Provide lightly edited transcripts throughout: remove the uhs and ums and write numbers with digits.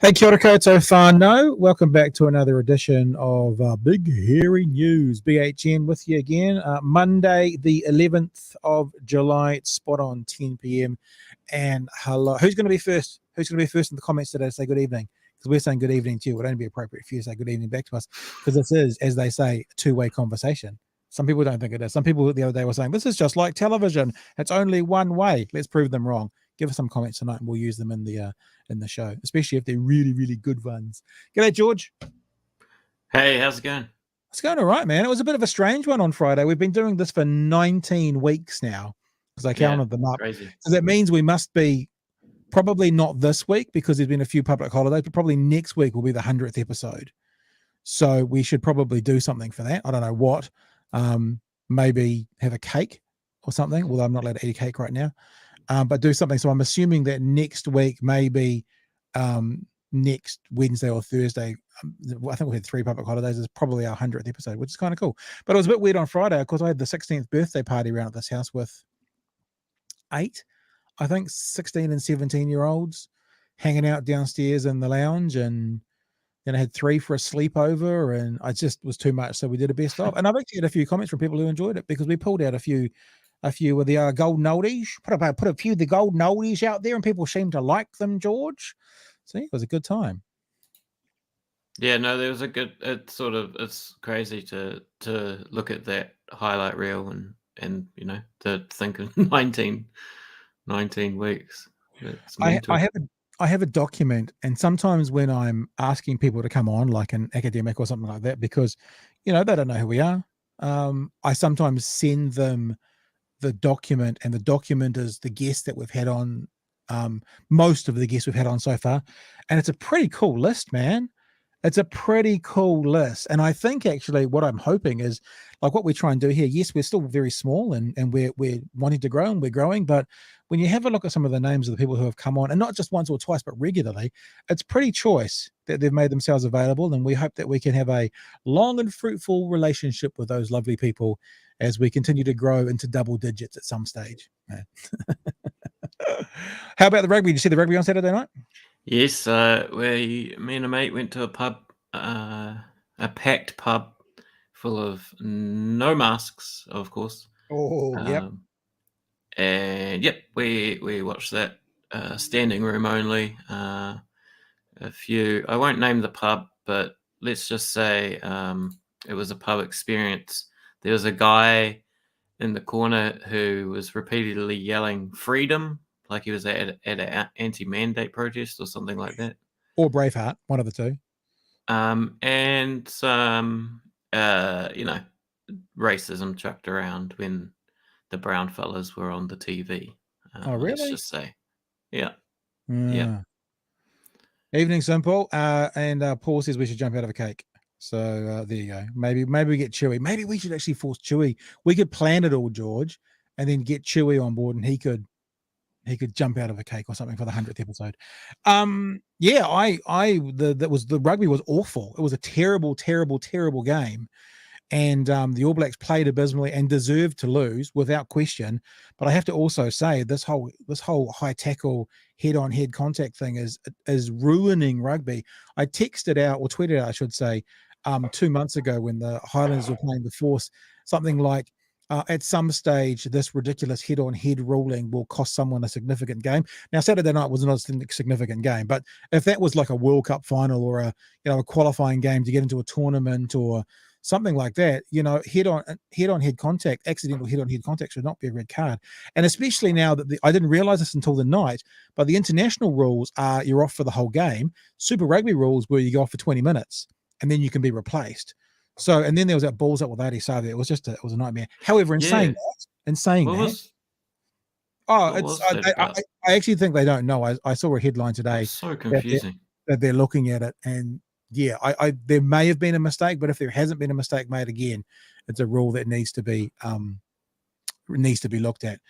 Hey, kia ora koutou whānau. Welcome back to another edition of Big Hairy News. BHN with you again. Monday, the 11th of July. It's spot on 10 p.m. And hello. Who's going to be first? Who's going to be first in the comments today to say good evening? Because we're saying good evening to you. It would only be appropriate for you to say good evening back to us, because this is, as they say, a two-way conversation. Some people don't think it is. Some people the other day were saying, this is just like television. It's only one way. Let's prove them wrong. Give us some comments tonight and we'll use them in the show, especially if they're really, really good ones. G'day, George. Hey, how's it going? It's going all right, man. It was a bit of a strange one on Friday. We've been doing this for 19 weeks now, because I counted them up. Crazy. So that means we must be probably not this week, because there's been a few public holidays, but probably next week will be the 100th episode. So we should probably do something for that. I don't know what. Maybe have a cake or something, although I'm not allowed to eat a cake right now. But do something. So I'm assuming that next week, maybe next Wednesday or Thursday, I think we had 3 public holidays, is probably our 100th episode, which is kind of cool. But it was a bit weird on Friday, because I had the 16th birthday party around at this house with 8, I think, 16 and 17-year-olds hanging out downstairs in the lounge, and then I had 3 for a sleepover, and I just was too much, so we did a best of. And I've actually had a few comments from people who enjoyed it, because we pulled out a few of the golden oldies, put a few of the golden oldies out there, and people seem to like them, George. So yeah, it was a good time. Yeah, no, there was a good. It's crazy to look at that highlight reel and to think of 19 weeks. I have a document, and sometimes when I'm asking people to come on, like an academic or something like that, because they don't know who we are, I sometimes send them the document, and the document is the guests that we've had on, most of the guests we've had on so far, and it's a pretty cool list, man. It's a pretty cool list. And I think actually what I'm hoping is, like, what we try and do here, yes, we're still very small, and we're wanting to grow, and we're growing, but when you have a look at some of the names of the people who have come on, and not just once or twice, but regularly, it's pretty choice that they've made themselves available. And we hope that we can have a long and fruitful relationship with those lovely people as we continue to grow into double digits at some stage. How about the rugby? Did you see the rugby on Saturday night? Yes, me and a mate went to a pub, a packed pub full of no masks, of course. Oh, yep. And yep, we watched that, standing room only. A few, I won't name the pub, but let's just say it was a pub experience. There was a guy in the corner who was repeatedly yelling freedom, like he was at an anti-mandate protest or something like that. Or Braveheart, one of the two. And some, racism chucked around when the brown fellas were on the TV. Oh, really? Let's just say. Yeah. Yeah. Evening simple. And Paul says we should jump out of a cake. So there you go. Maybe we get Chewy. Maybe we should actually force Chewy. We could plan it all, George, and then get Chewy on board, and he could jump out of a cake or something for the 100th episode. The rugby was awful. It was a terrible, terrible, terrible game. And the All Blacks played abysmally and deserved to lose without question. But I have to also say this whole high tackle head-on-head contact thing is ruining rugby. I texted out, or tweeted out, I should say, 2 months ago when the Highlanders were playing the Force, something like, at some stage, this ridiculous head-on-head ruling will cost someone a significant game. Now, Saturday night was not a significant game, but if that was like a World Cup final or a qualifying game to get into a tournament or something like that, head-on-head contact, accidental head-on-head contact should not be a red card. And especially now that I didn't realize this until the night, but the international rules are you're off for the whole game. Super Rugby rules where you go off for 20 minutes and then you can be replaced. So, and then there was that balls up with Adi Savi. It was a nightmare. However, in saying that, In saying What that, was what it's was that about? I actually think they don't know. I saw a headline today It's so that confusing. they're looking at it, and yeah, I there may have been a mistake, but if there hasn't been a mistake made again, it's a rule that needs to be looked at.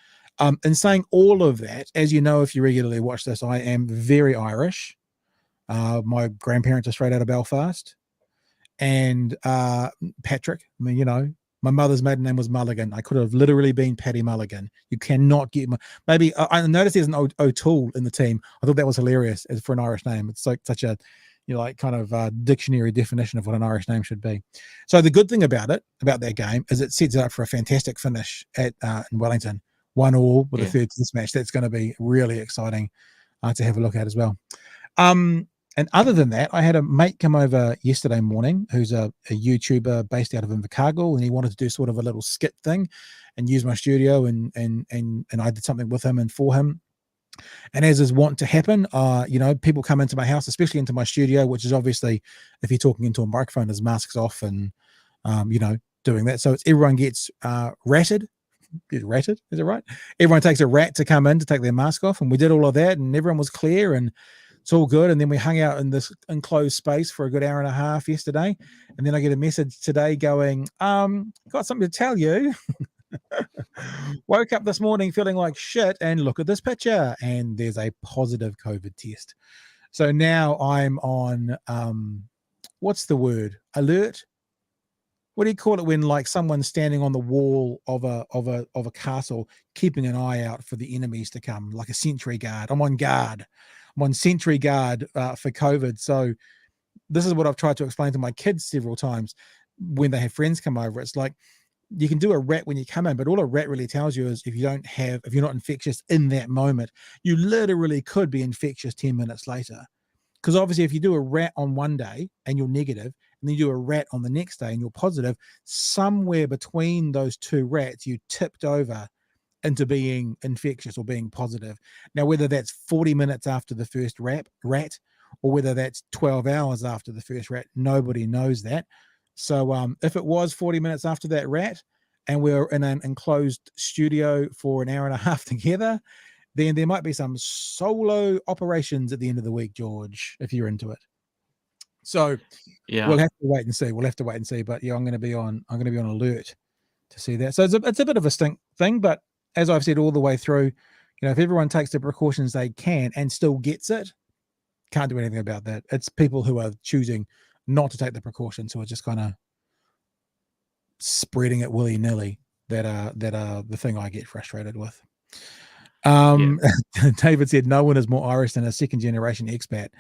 In saying all of that, as you know, if you regularly watch this, I am very Irish. My grandparents are straight out of Belfast, and Patrick. I mean, my mother's maiden name was Mulligan. I could have literally been Paddy Mulligan. You cannot get maybe. I noticed there's an O'Toole in the team. I thought that was hilarious for an Irish name. It's like such a kind of dictionary definition of what an Irish name should be. So the good thing about that game is it sets it up for a fantastic finish at in Wellington, 1-1 with a third test match. That's going to be really exciting to have a look at as well. And other than that, I had a mate come over yesterday morning who's a YouTuber based out of Invercargill, and he wanted to do sort of a little skit thing and use my studio, and I did something with him and for him. And as is wont to happen, people come into my house, especially into my studio, which is obviously, if you're talking into a microphone, there's masks off and, doing that. So everyone gets ratted. Ratted, is it right? Everyone takes a rat to come in to take their mask off, and we did all of that, and everyone was clear, and it's all good. And then we hung out in this enclosed space for a good hour and a half yesterday, and then I get a message today going, got something to tell you. Woke up this morning feeling like shit, and look at this picture, and there's a positive COVID test. So now I'm on what's the word? Alert? What do you call it when like someone's standing on the wall of a castle, keeping an eye out for the enemies to come, like a sentry guard? I'm on guard. I'm on sentry guard for COVID. So this is what I've tried to explain to my kids several times when they have friends come over. It's like, you can do a rat when you come in, but all a rat really tells you is if you're not infectious in that moment, you literally could be infectious 10 minutes later. Because obviously if you do a rat on one day and you're negative, and then you do a rat on the next day and you're positive, somewhere between those two rats, you tipped over into being infectious or being positive. Now, whether that's 40 minutes after the first rat, or whether that's 12 hours after the first rat, nobody knows that. So if it was 40 minutes after that rat and we're in an enclosed studio for an hour and a half together, then there might be some solo operations at the end of the week, George, if you're into it. So we'll have to wait and see. But yeah, I'm going to be on alert to see that. So it's a bit of a stink thing, but as I've said all the way through, if everyone takes the precautions they can and still gets it, can't do anything about that. It's people who are choosing not to take the precautions, who are just kind of spreading it willy-nilly, that are the thing I get frustrated with. David said no one is more Irish than a second generation expat.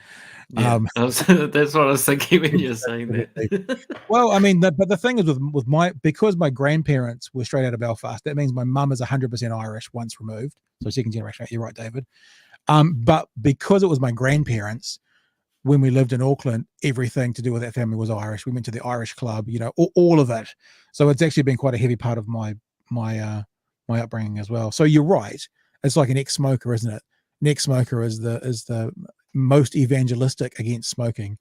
That's what I was thinking when you were saying that. Well, I mean, but the thing is with because my grandparents were straight out of Belfast, that means my mum is 100% Irish once removed. So second generation. You're right, David. But because it was my grandparents, when we lived in Auckland, everything to do with that family was Irish. We went to the Irish club, all of it. So it's actually been quite a heavy part of my upbringing as well. So you're right. It's like an ex-smoker, isn't it? An ex-smoker is the most evangelistic against smoking.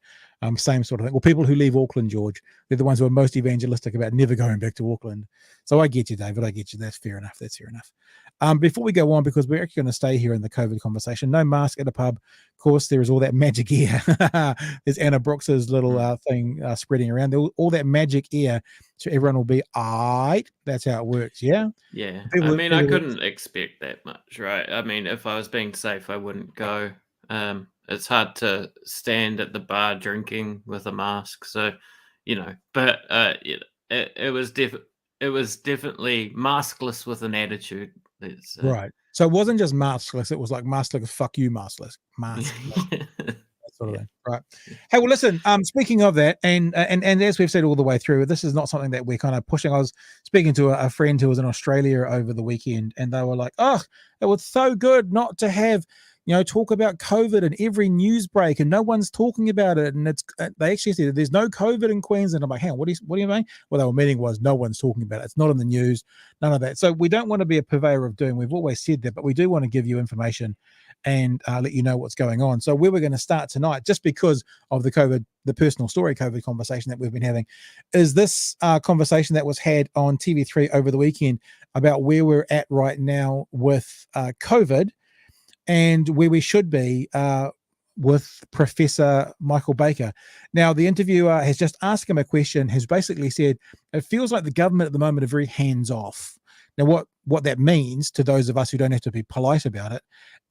Same sort of thing. Well, people who leave Auckland, George, they're the ones who are most evangelistic about never going back to Auckland. So I get you, David. I get you. That's fair enough. Before we go on, because we're actually going to stay here in the COVID conversation, no mask at a pub. Of course, there is all that magic air. There's Anna Brooks's little thing spreading around. All that magic air, so everyone will be all right. That's how it works, yeah? Yeah. I couldn't expect that much, right? I mean, if I was being safe, I wouldn't go. It's hard to stand at the bar drinking with a mask. So, but it was definitely maskless with an attitude. Right. So it wasn't just maskless. It was like maskless, fuck you, maskless. That sort of thing. Right. Hey, well, listen, speaking of that, and as we've said all the way through, this is not something that we're kind of pushing. I was speaking to a friend who was in Australia over the weekend, and they were like, oh, it was so good not to have talk about COVID in every news break, and no one's talking about it. And they actually said there's no COVID in Queensland. I'm like, hang on, what do you mean? Well, they were meaning was no one's talking about it. It's not in the news, none of that. So we don't want to be a purveyor of doom. We've always said that, but we do want to give you information and let you know what's going on. So where we're going to start tonight, just because of the personal story COVID conversation that we've been having, is this conversation that was had on TV3 over the weekend about where we're at right now with COVID and where we should be with Professor Michael Baker. Now, the interviewer has just asked him a question, has basically said, it feels like the government at the moment are very hands-off. Now, what that means to those of us who don't have to be polite about it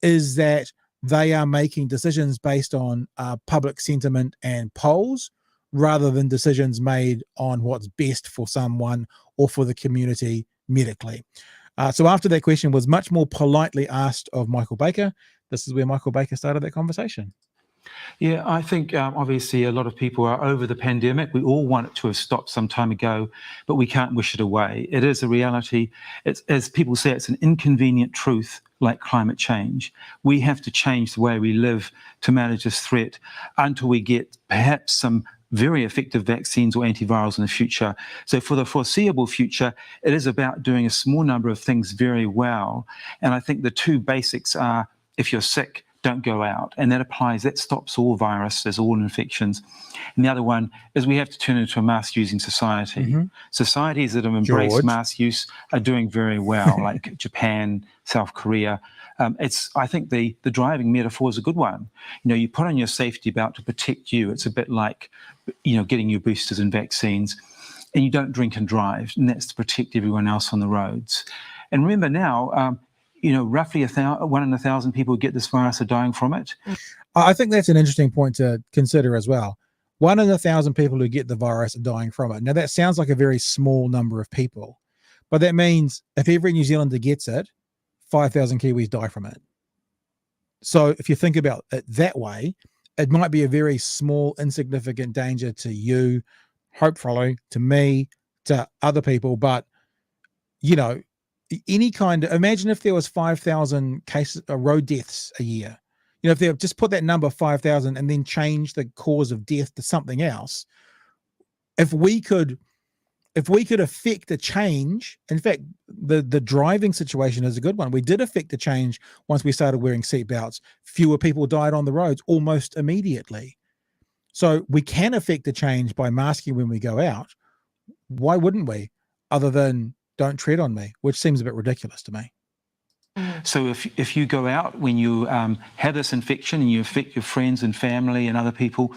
is that they are making decisions based on public sentiment and polls rather than decisions made on what's best for someone or for the community medically. So after that question was much more politely asked of Michael Baker, this is where Michael Baker started that conversation. Yeah, I think obviously a lot of people are over the pandemic. We all want it to have stopped some time ago, but we can't wish it away. It is a reality. It's, as people say, it's an inconvenient truth like climate change. We have to change the way we live to manage this threat until we get perhaps some very effective vaccines or antivirals in the future. So for the foreseeable future, it is about doing a small number of things very well. And I think the two basics are, if you're sick, don't go out. And that stops all viruses, all infections. And the other one is we have to turn into a mask-using society. Mm-hmm. Societies that have embraced mask use are doing very well, like Japan, South Korea. I think the driving metaphor is a good one. You put on your safety belt to protect you. It's a bit like, getting your boosters and vaccines, and you don't drink and drive, and that's to protect everyone else on the roads. And remember now, roughly 1 in 1,000 people who get this virus are dying from it. I think that's an interesting point to consider as well. 1 in 1,000 people who get the virus are dying from it. Now, that sounds like a very small number of people, but that means if every New Zealander gets it, 5,000 Kiwis die from it. So if you think about it that way, it might be a very small, insignificant danger to you, hopefully, to me, to other people, but, imagine if there was 5,000 cases, road deaths a year. If they just put that number 5,000 and then change the cause of death to something else, if we could affect a change, in fact, the driving situation is a good one. We did affect the change once we started wearing seatbelts. Fewer people died on the roads almost immediately. So we can affect the change by masking when we go out. Why wouldn't we? Other than don't tread on me, which seems a bit ridiculous to me. So if you go out when you have this infection and you affect your friends and family and other people,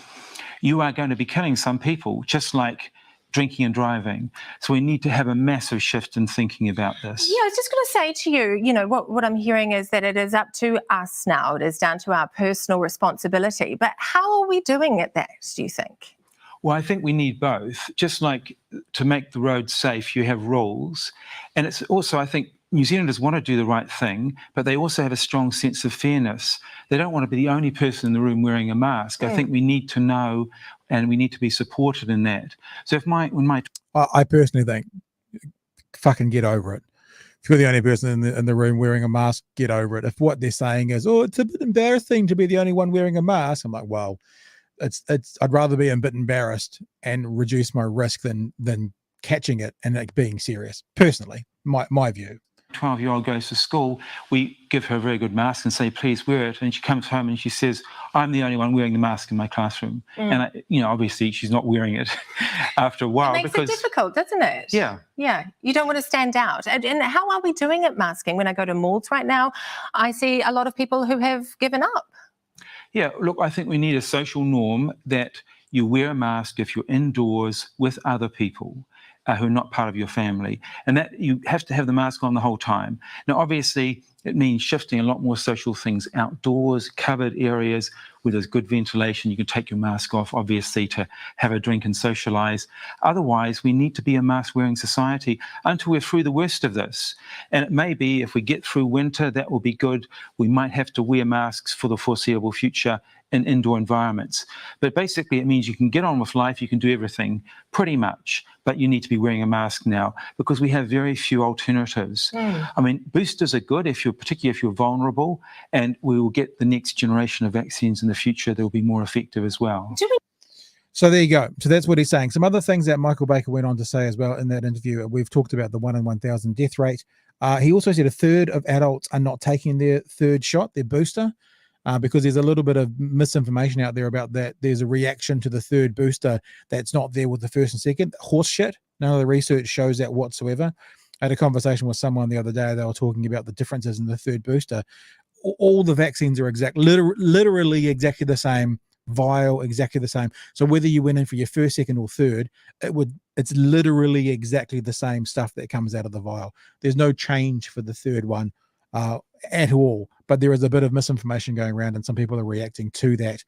you are going to be killing some people, just like drinking and driving. So we need to have a massive shift in thinking about this. Yeah, I was just going to say to you, what I'm hearing is that it is up to us now. It is down to our personal responsibility. But how are we doing at that, do you think? Well, I think we need both. Just like to make the road safe, you have rules. And it's also, I think, New Zealanders want to do the right thing, but they also have a strong sense of fairness. They don't want to be the only person in the room wearing a mask. I think we need to know, and we need to be supported in that. So I personally think, fucking get over it. If you're the only person in the room wearing a mask, get over it. If what they're saying is, it's a bit embarrassing to be the only one wearing a mask, I'm like, well, I'd rather be a bit embarrassed and reduce my risk than catching it and being serious. Personally, my view. 12-year-old goes to school, we give her a very good mask and say, please wear it. And she comes home and she says, I'm the only one wearing the mask in my classroom. And, obviously she's not wearing it after a while. It makes it difficult, doesn't it? Yeah. Yeah. You don't want to stand out. And how are we doing at masking? When I go to malls right now, I see a lot of people who have given up. Yeah, look, I think we need a social norm that you wear a mask if you're indoors with other people who are not part of your family, and that you have to have the mask on the whole time. Now, obviously, it means shifting a lot more social things outdoors, covered areas where there's good ventilation. You can take your mask off, obviously, to have a drink and socialize. Otherwise, we need to be a mask-wearing society until we're through the worst of this. And it may be, if we get through winter, that will be good. We might have to wear masks for the foreseeable future in indoor environments. But basically, it means you can get on with life, you can do everything, pretty much, but you need to be wearing a mask now because we have very few alternatives. I mean, boosters are good, particularly if you're vulnerable, and we will get the next generation of vaccines in the future that will be more effective as well. So there you go. So that's what he's saying. Some other things that Michael Baker went on to say as well in that interview. We've talked about the 1 in 1,000 death rate. He also said a third of adults are not taking their third shot, their booster, because there's a little bit of misinformation out there about that. There's a reaction to the third booster that's not there with the first and second. Horse shit. None of the research shows that whatsoever. I had a conversation with someone the other day. They were talking about the differences in the third booster. All the vaccines are literally exactly the same, vial exactly the same. So whether you went in for your first, second, or third, it's literally exactly the same stuff that comes out of the vial. There's no change for the third one at all. But there is a bit of misinformation going around, and some people are reacting to that.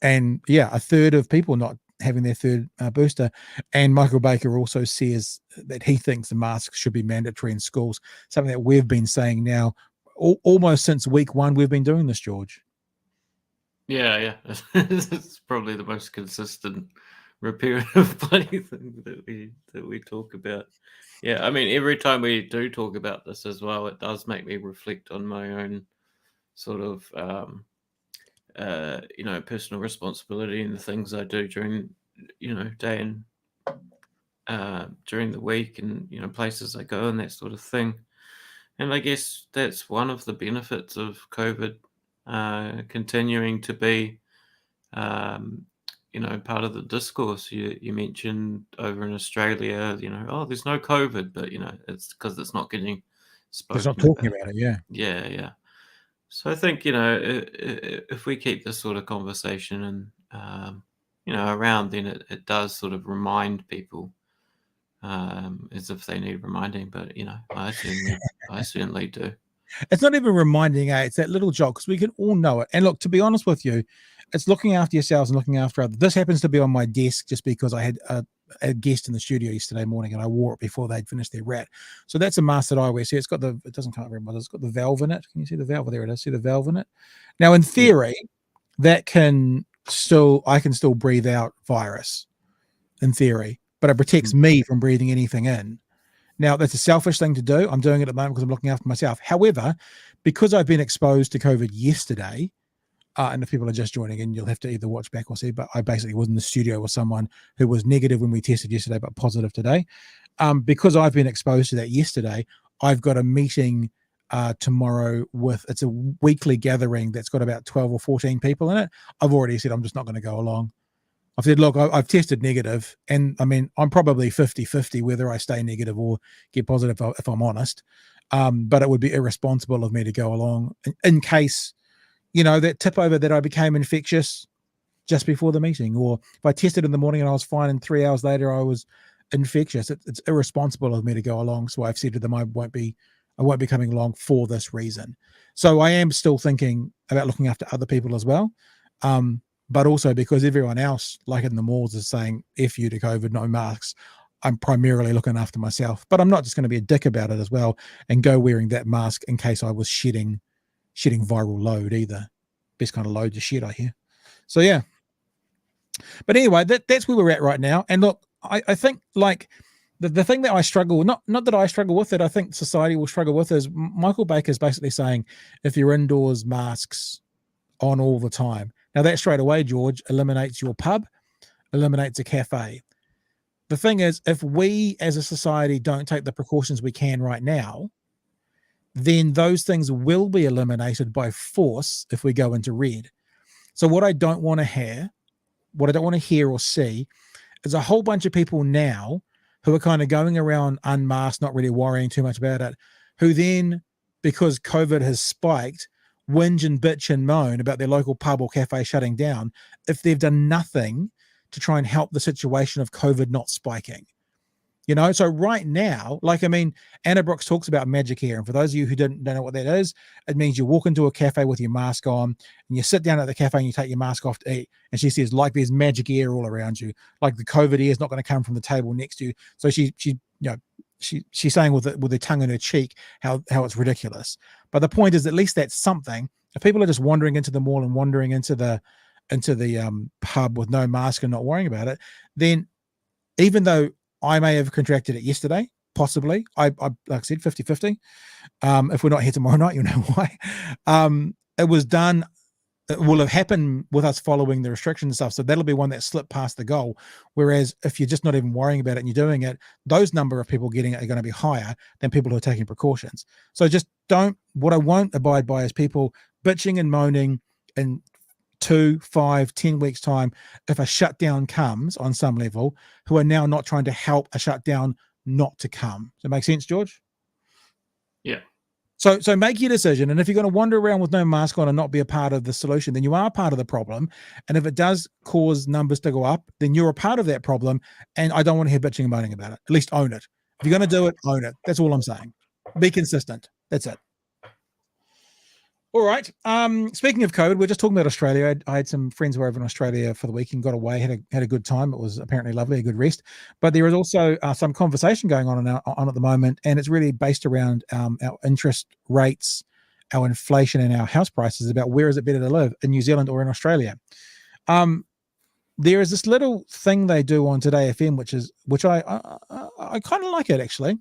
And yeah, a third of people not having their third booster. And Michael Baker also says that he thinks the masks should be mandatory in schools, something that we've been saying now almost since week 1. We've been doing this, George. Yeah. It's probably the most consistent, repetitive bloody thing that we talk about. Yeah, I mean, every time we do talk about this as well, it does make me reflect on my own sort of personal responsibility and the things I do during day and during the week, and places I go and that sort of thing. And I guess that's one of the benefits of COVID continuing to be part of the discourse. You mentioned over in Australia, there's no COVID, but it's because it's not getting spoken. It's not talking about it. Yeah. So I think if we keep this sort of conversation and around, then it does sort of remind people as if they need reminding. But I certainly do. It's not even reminding, it's that little jog, because we can all know it. And look, to be honest with you, it's looking after yourselves and looking after others. This happens to be on my desk just because I had a guest in the studio yesterday morning and I wore it before they'd finished their rat. So that's a mask that I wear. See, it doesn't come up very much. It's got the valve in it. Can you see the valve? There it is. See the valve in it? Now, in theory, I can still breathe out virus, in theory, but it protects me from breathing anything in. Now, that's a selfish thing to do. I'm doing it at the moment because I'm looking after myself. However, because I've been exposed to COVID yesterday, and if people are just joining in, you'll have to either watch back or see, but I basically was in the studio with someone who was negative when we tested yesterday, but positive today. Because I've been exposed to that yesterday, I've got a meeting tomorrow it's a weekly gathering that's got about 12 or 14 people in it. I've already said I'm just not going to go along. I've said, look, I've tested negative, and I mean, I'm probably 50-50 whether I stay negative or get positive, if I'm honest. But it would be irresponsible of me to go along in case, that tip over that I became infectious just before the meeting, or if I tested in the morning and I was fine and 3 hours later I was infectious. It's irresponsible of me to go along. So I've said to them, I won't be coming along for this reason. So I am still thinking about looking after other people as well. But also because everyone else, like in the malls, is saying F you to COVID, no masks, I'm primarily looking after myself. But I'm not just going to be a dick about it as well and go wearing that mask in case I was shedding viral load either. Best kind of load to shed, I hear. So yeah. But anyway, that's where we're at right now. And look, I think like the thing that I struggle, not that I struggle with it, I think society will struggle with, is Michael Baker's basically saying if you're indoors, masks on all the time. Now that straight away, George, eliminates your pub, eliminates a cafe. The thing is, if we as a society don't take the precautions we can right now, then those things will be eliminated by force if we go into red. So what I don't want to hear or see is a whole bunch of people now who are kind of going around unmasked, not really worrying too much about it, who then, because COVID has spiked, whinge and bitch and moan about their local pub or cafe shutting down if they've done nothing to try and help the situation of COVID not spiking. So right now, Anna Brooks talks about magic here. And for those of you who don't know what that is, it means you walk into a cafe with your mask on and you sit down at the cafe and you take your mask off to eat. And she says, like, there's magic air all around you. Like the COVID air is not going to come from the table next to you. So she's saying with her tongue in her cheek how it's ridiculous. But the point is, at least that's something. If people are just wandering into the mall and wandering into the pub with no mask and not worrying about it, then even though I may have contracted it yesterday, possibly, I like I said, 50-50. If we're not here tomorrow night, you'll know why. It was done. It will have happened with us following the restrictions and stuff. So that'll be one that slipped past the goal. Whereas if you're just not even worrying about it and you're doing it, those number of people getting it are going to be higher than people who are taking precautions. So just what I won't abide by is people bitching and moaning in 2, 5, 10 weeks time if a shutdown comes on some level, who are now not trying to help a shutdown not to come. Does that make sense, George? Yeah. So make your decision. And if you're going to wander around with no mask on and not be a part of the solution, then you are part of the problem. And if it does cause numbers to go up, then you're a part of that problem. And I don't want to hear bitching and moaning about it. At least own it. If you're going to do it, own it. That's all I'm saying. Be consistent. That's it. All right. Speaking of COVID, we're just talking about Australia. I had some friends who were over in Australia for the weekend, got away, had a good time. It was apparently lovely, a good rest. But there is also some conversation going on at the moment, and it's really based around our interest rates, our inflation, and our house prices, about where is it better to live, in New Zealand or in Australia. There is this little thing they do on Today FM, which I kind of like it, actually.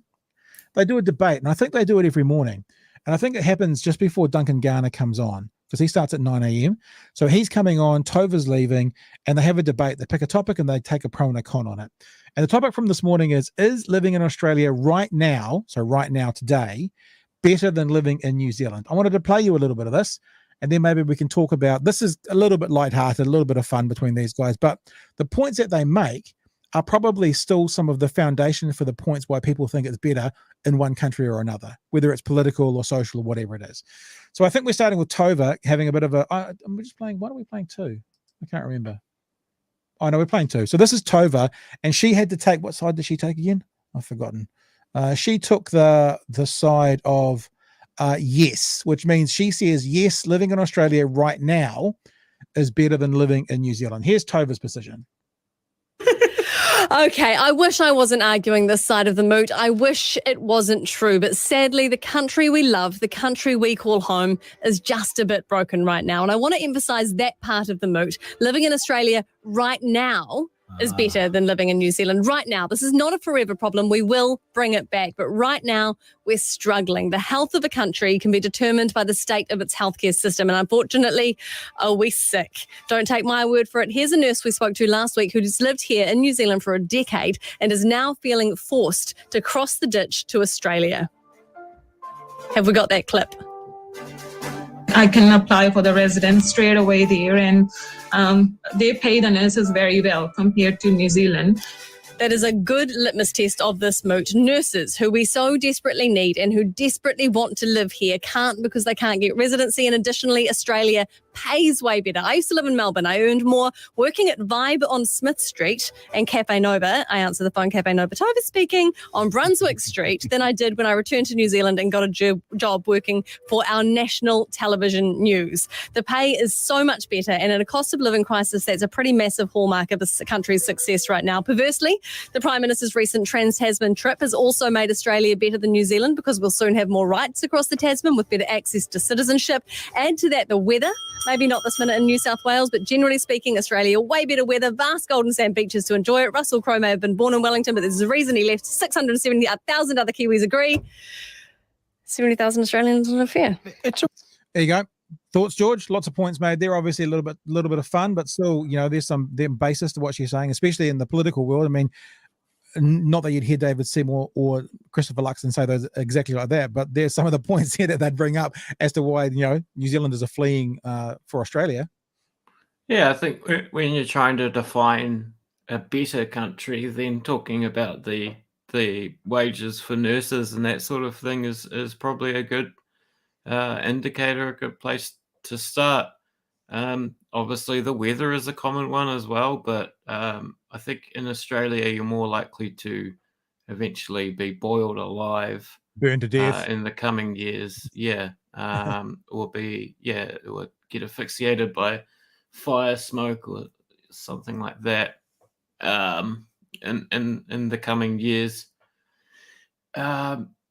They do a debate, and I think they do it every morning. And I think it happens just before Duncan Garner comes on, because he starts at 9 a.m. So he's coming on, Tova's leaving, and they have a debate. They pick a topic and they take a pro and a con on it. And the topic from this morning is living in Australia right now, so right now today, better than living in New Zealand? I wanted to play you a little bit of this, and then maybe we can talk about, this is a little bit lighthearted, a little bit of fun between these guys, but the points that they make are probably still some of the foundation for the points why people think it's better in one country or another, whether it's political or social or whatever it is. So I think we're starting with Tova having a bit of a, I'm just playing, what are we playing two? I can't remember. Oh no, we're playing two. So this is Tova, and she had to take, what side did she take again? I've forgotten. She took the side of yes, which means she says, yes, living in Australia right now is better than living in New Zealand. Here's Tova's position. Okay, I wish I wasn't arguing this side of the moot. I wish it wasn't true, but sadly, the country we love, the country we call home, is just a bit broken right now. And I want to emphasize that part of the moot. Living in Australia right now is better than living in New Zealand right now. This is not a forever problem. We will bring it back. But right now, we're struggling. The health of a country can be determined by the state of its healthcare system. And unfortunately, we're sick. Don't take my word for it. Here's a nurse we spoke to last week who's lived here in New Zealand for a decade and is now feeling forced to cross the ditch to Australia. Have we got that clip? I can apply for the residence straight away there, and they pay the nurses very well compared to New Zealand. That is a good litmus test of this moot. Nurses who we so desperately need and who desperately want to live here can't because they can't get residency. And additionally, Australia pays way better. I used to live in Melbourne. I earned more working at Vibe on Smith Street and Cafe Nova. I answer the phone, Cafe Nova Tova speaking, on Brunswick Street than I did when I returned to New Zealand and got a job working for our national television news. The pay is so much better, and in a cost of living crisis, that's a pretty massive hallmark of this country's success right now. Perversely, the Prime Minister's recent Trans-Tasman trip has also made Australia better than New Zealand because we'll soon have more rights across the Tasman with better access to citizenship. Add to that the weather. Maybe not this minute in New South Wales, but generally speaking, Australia, way better weather, vast golden sand beaches to enjoy it. Russell Crowe may have been born in Wellington, but there's a reason he left. 670,000 other Kiwis agree. 70,000 Australians live here. There you go. Thoughts, George? Lots of points made there. Obviously, a little bit of fun, but still, there's some basis to what she's saying, especially in the political world. I mean, not that you'd hear David Seymour or Christopher Luxon say those exactly like that, but there's some of the points here that they'd bring up as to why New Zealanders are fleeing for Australia. Yeah, I think when you're trying to define a better country, then talking about the wages for nurses and that sort of thing is probably a good indicator, a good place to start. Obviously, the weather is a common one as well, but I think in Australia, you're more likely to eventually be boiled alive, burned to death in the coming years. Yeah, or get asphyxiated by fire, smoke, or something like that. In the coming years.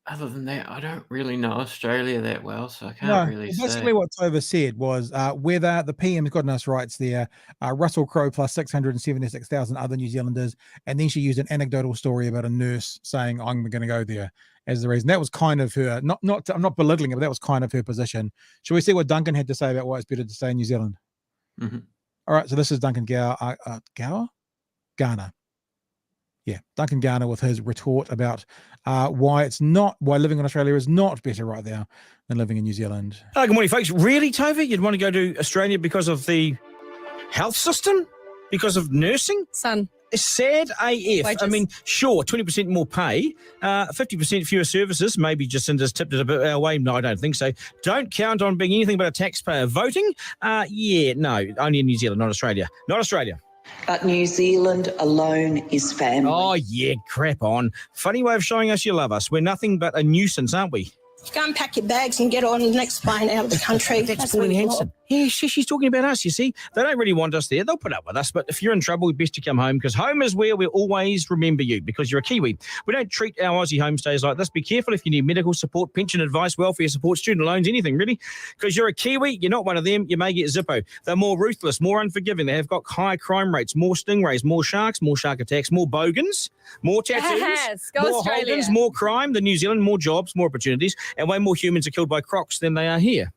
Other than that, I don't really know Australia that well, so I can't really say. Basically, what Tova said was whether the PM's got enough rights there, Russell Crowe plus 676,000 other New Zealanders, and then she used an anecdotal story about a nurse saying, "I'm going to go there" as the reason. That was kind of her. I'm not belittling it, but that was kind of her position. Shall we see what Duncan had to say about why it's better to stay in New Zealand? Mm-hmm. All right, so this is Duncan Garner. Yeah, Duncan Garner with his retort about why living in Australia is not better right now than living in New Zealand. Good morning, folks. Really, Tova? You'd want to go to Australia because of the health system? Because of nursing? Son. sad AF. Wages. I mean, sure, 20% more pay, 50% fewer services. Maybe Jacinda's tipped it a bit our way. No, I don't think so. Don't count on being anything but a taxpayer voting. No, only in New Zealand, not Australia. Not Australia. But New Zealand alone is family. Oh, yeah, crap on. Funny way of showing us you love us. We're nothing but a nuisance, aren't we? Go and pack your bags and get on the next plane out of the country. That's Pauline Hanson. Yeah, she's talking about us, you see. They don't really want us there. They'll put up with us. But if you're in trouble, it's best to come home, because home is where we'll always remember you, because you're a Kiwi. We don't treat our Aussie homestays like this. Be careful if you need medical support, pension advice, welfare support, student loans, anything really. Because you're a Kiwi, you're not one of them, you may get Zippo. They're more ruthless, more unforgiving. They have got high crime rates, more stingrays, more sharks, more shark attacks, more bogans, more tattoos, Yes, go more Australia. Holdens, more crime than New Zealand, more jobs, more opportunities, and way more humans are killed by crocs than they are here.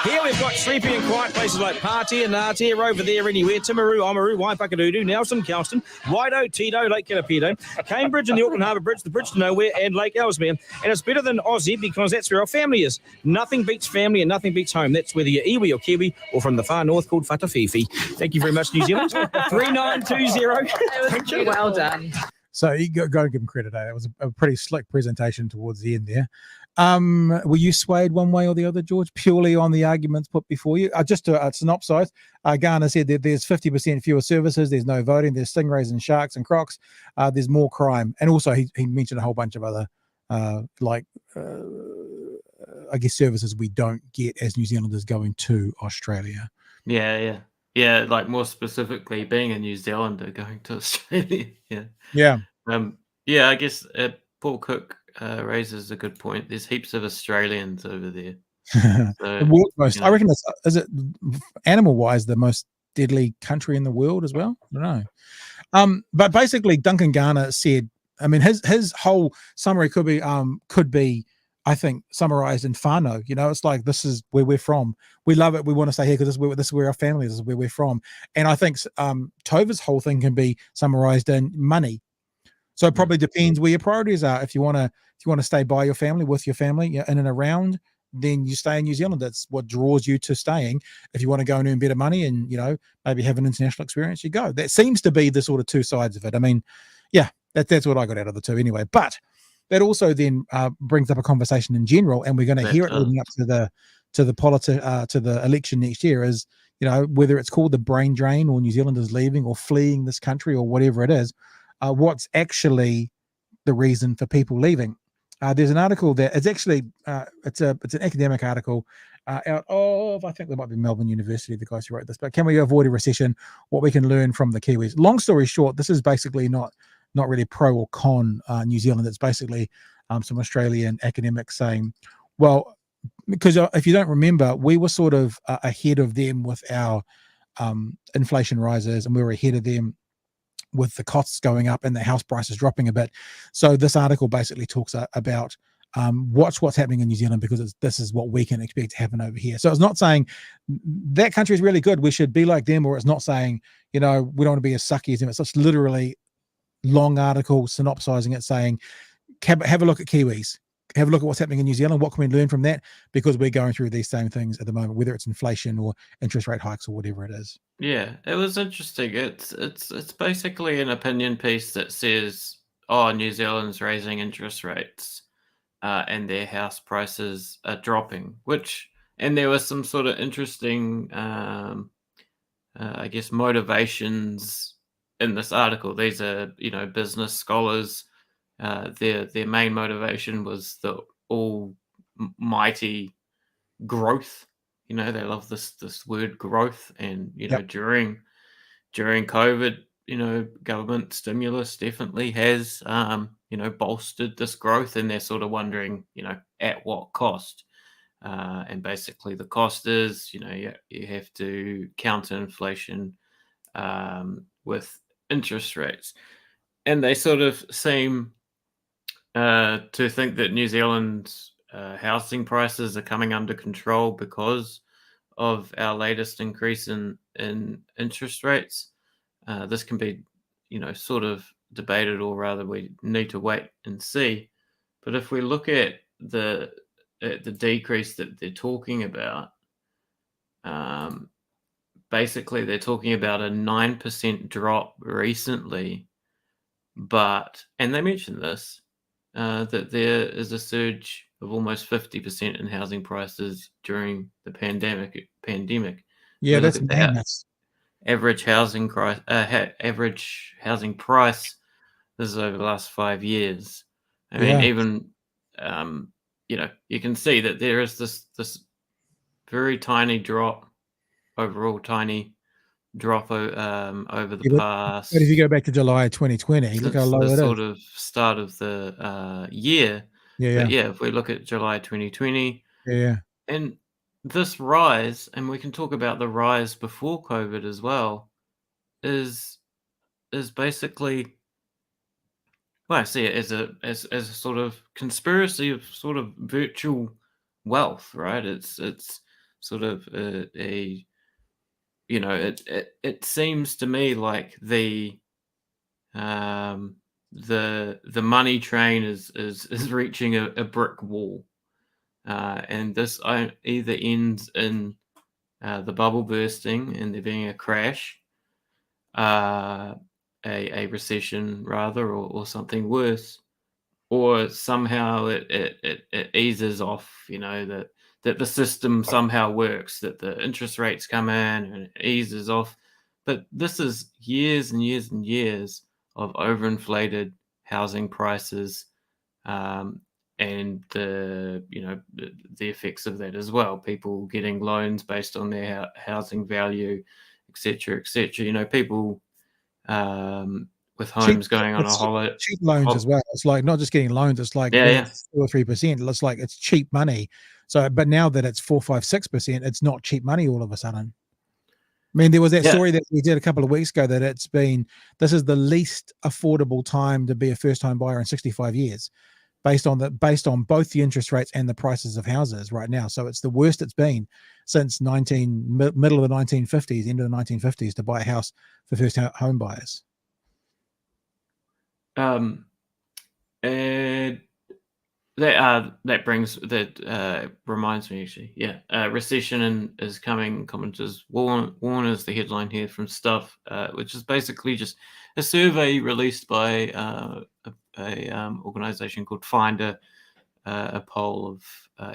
Here we've got sleepy and quiet places like Patea, Ngatea, over there anywhere, Timaru, Oamaru, Waipukadudu, Nelson, Kelston, Waido, Tito, Lake Karapedo, Cambridge and the Auckland Harbour Bridge, the Bridge to Nowhere, and Lake Ellesmere. And it's better than Aussie because that's where our family is. Nothing beats family and nothing beats home. That's whether you're Iwi or Kiwi or from the far north called Whatafifi. Thank you very much, New Zealand. 3920. Well done. So you got to give him credit. That was a pretty slick presentation towards the end there. Were you swayed one way or the other, George, purely on the arguments put before you? Just to synopsize, Garner said that there's 50% fewer services, there's no voting, there's stingrays and sharks and crocs, there's more crime. And also he mentioned a whole bunch of other, I guess, services we don't get as New Zealanders going to Australia. Yeah. Like more specifically, being a New Zealander going to Australia. Yeah. I guess Paul Cook raises a good point. There's heaps of Australians over there. The world's most, I reckon, is it animal-wise the most deadly country in the world as well? I don't know. But basically, Duncan Garner said, I mean, his whole summary could be, I think, summarized in whānau. You know, it's like, this is where we're from. We love it. We want to stay here because this is where our family is. This is where we're from. And I think Tova's whole thing can be summarized in money. So it probably depends where your priorities are. If you want to stay by your family, with your family, in and around, then you stay in New Zealand. That's what draws you to staying. If you want to go and earn better money and, maybe have an international experience, you go. That seems to be the sort of two sides of it. I mean, yeah, that's what I got out of the two anyway. But that also then brings up a conversation in general, and we're going to hear it leading up to the election next year, is, whether it's called the brain drain or New Zealanders leaving or fleeing this country or whatever it is, what's actually the reason for people leaving. There's an article that it's actually it's an academic article out of, I think there might be Melbourne University, the guys who wrote this, but can we avoid a recession? What we can learn from the Kiwis. Long story short, this is basically not really pro or con New Zealand. It's basically some Australian academics saying, well, because if you don't remember, we were sort of ahead of them with our inflation rises, and we were ahead of them with the costs going up and the house prices dropping a bit. So this article basically talks about what's happening in New Zealand, because this is what we can expect to happen over here. So it's not saying that country is really good, we should be like them, or it's not saying, we don't want to be as sucky as them. It's just literally long article synopsizing it, saying, have a look at Kiwis. Have a look at what's happening in New Zealand. What can we learn from that? Because we're going through these same things at the moment, whether it's inflation or interest rate hikes or whatever it is. Yeah, it was interesting. It's basically an opinion piece that says, New Zealand's raising interest rates and their house prices are dropping, and there was some sort of interesting, I guess, motivations in this article. These are, business scholars. Their main motivation was the almighty growth. They love this word growth, and during COVID, government stimulus definitely has bolstered this growth, and they're sort of wondering, at what cost. And basically the cost is, you have to counter inflation with interest rates, and they sort of seem to think that New Zealand's housing prices are coming under control because of our latest increase in interest rates. This can be, sort of debated, or rather we need to wait and see. But if we look at the decrease that they're talking about, basically they're talking about a 9% drop recently, and they mentioned this, that there is a surge of almost 50% in housing prices during the pandemic. Yeah, We look that's at the madness. average housing price. This is over the last 5 years. I mean, Yeah. even you can see that there is this very tiny drop, overall tiny drop over the Yeah, past, but if you go back to July 2020, look how since low the it sort is. of start of the year. Yeah, But yeah, yeah, if we look at July 2020, yeah. and this rise, and we can talk about the rise before COVID as well, is basically, well, I see it as a sort of conspiracy of sort of virtual wealth, right? It's sort of a it seems to me like the money train is reaching a brick wall, and this either ends in the bubble bursting and there being a crash, uh, a recession rather, or something worse, or somehow it eases off, that the system somehow works, that the interest rates come in and it eases off. But this is years and years and years of overinflated housing prices, and the effects of that as well. People getting loans based on their housing value, etc., etc. People with homes going on a holiday. Cheap loans as well. It's like not just getting loans, it's like Yeah, when yeah. it's 2 or 3%. It's like it's cheap money. So, but now that it's 4, 5, 6%, it's not cheap money all of a sudden. I mean, there was that Yeah. story that we did a couple of weeks ago that this is the least affordable time to be a first home buyer in 65 years, based on both the interest rates and the prices of houses right now. So it's the worst it's been since middle of the 1950s, end of the 1950s, to buy a house for first home buyers. And that reminds me, actually. Yeah, recession is coming. Commenters warn is the headline here from Stuff, which is basically just a survey released by a organization called Finder, a poll of,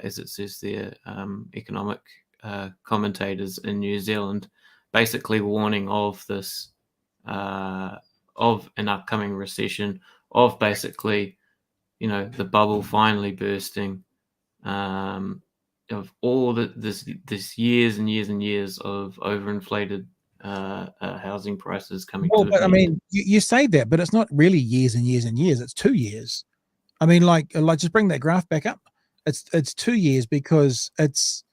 as it says there, economic commentators in New Zealand, basically warning of this, of an upcoming recession, of basically, the bubble finally bursting, of all this years and years and years of overinflated housing prices coming Well, to but I an mean, end. you say that, but it's not really years and years and years. It's 2 years. I mean, like just bring that graph back up. It's 2 years, because that's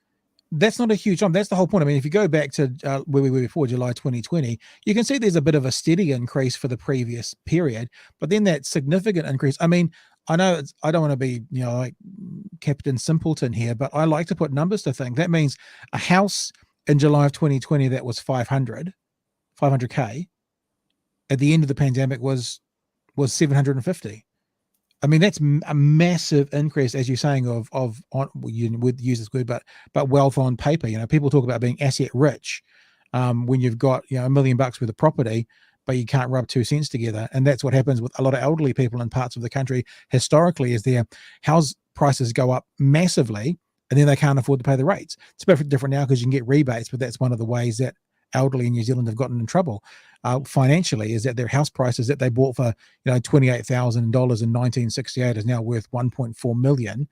not a huge time. That's the whole point. I mean, if you go back to where we were before July 2020, you can see there's a bit of a steady increase for the previous period, but then that significant increase. I mean, I know I don't want to be, like Captain Simpleton here, but I like to put numbers to things. That means a house in July of 2020 that was 500K at the end of the pandemic was 750. I mean, that's a massive increase, as you're saying, you would use this word, but wealth on paper. People talk about being asset rich, when you've got $1 million worth of property, but you can't rub 2 cents together. And that's what happens with a lot of elderly people in parts of the country historically, is their house prices go up massively, and then they can't afford to pay the rates. It's a bit different now because you can get rebates, but that's one of the ways that elderly in New Zealand have gotten in trouble financially, is that their house prices that they bought for $28,000 in 1968 is now worth 1.4 million,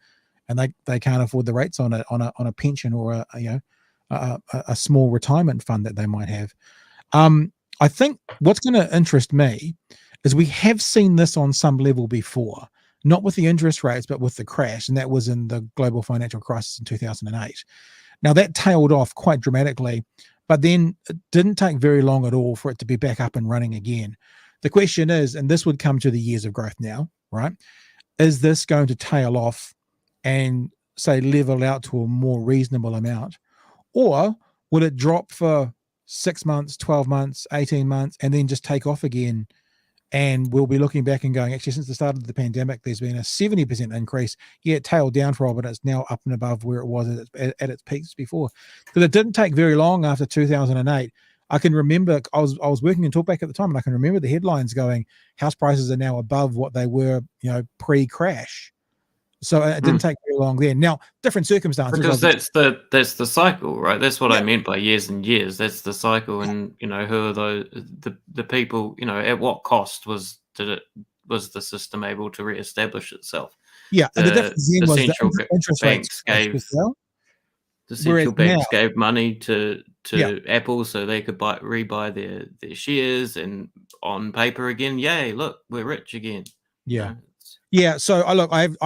and they can't afford the rates on a pension or a small retirement fund that they might have. I think what's going to interest me is we have seen this on some level before, not with the interest rates, but with the crash, and that was in the global financial crisis in 2008. Now that tailed off quite dramatically, but then it didn't take very long at all for it to be back up and running again. The question is, and this would come to the years of growth now, right? Is this going to tail off and say level out to a more reasonable amount, or will it drop for 6 months, 12 months, 18 months, and then just take off again And we'll be looking back and going, actually, since the start of the pandemic, there's been a 70% increase. Yeah, it tailed down for a while, but it's now up and above where it was at its peaks before. Because it didn't take very long after 2008. I can remember, I was working in Talkback at the time, and I can remember the headlines going, house prices are now above what they were, pre-crash. So it didn't take very long then. Now, different circumstances. Because that's the cycle, right? That's what I meant by years and years. That's the cycle, and who are the people? At what cost was the system able to reestablish itself? Yeah, and the difference then was central the interest banks rates gave well. the central banks gave money to Apple so they could rebuy their shares, and on paper again, yay, look, we're rich again. Yeah. Yeah, so I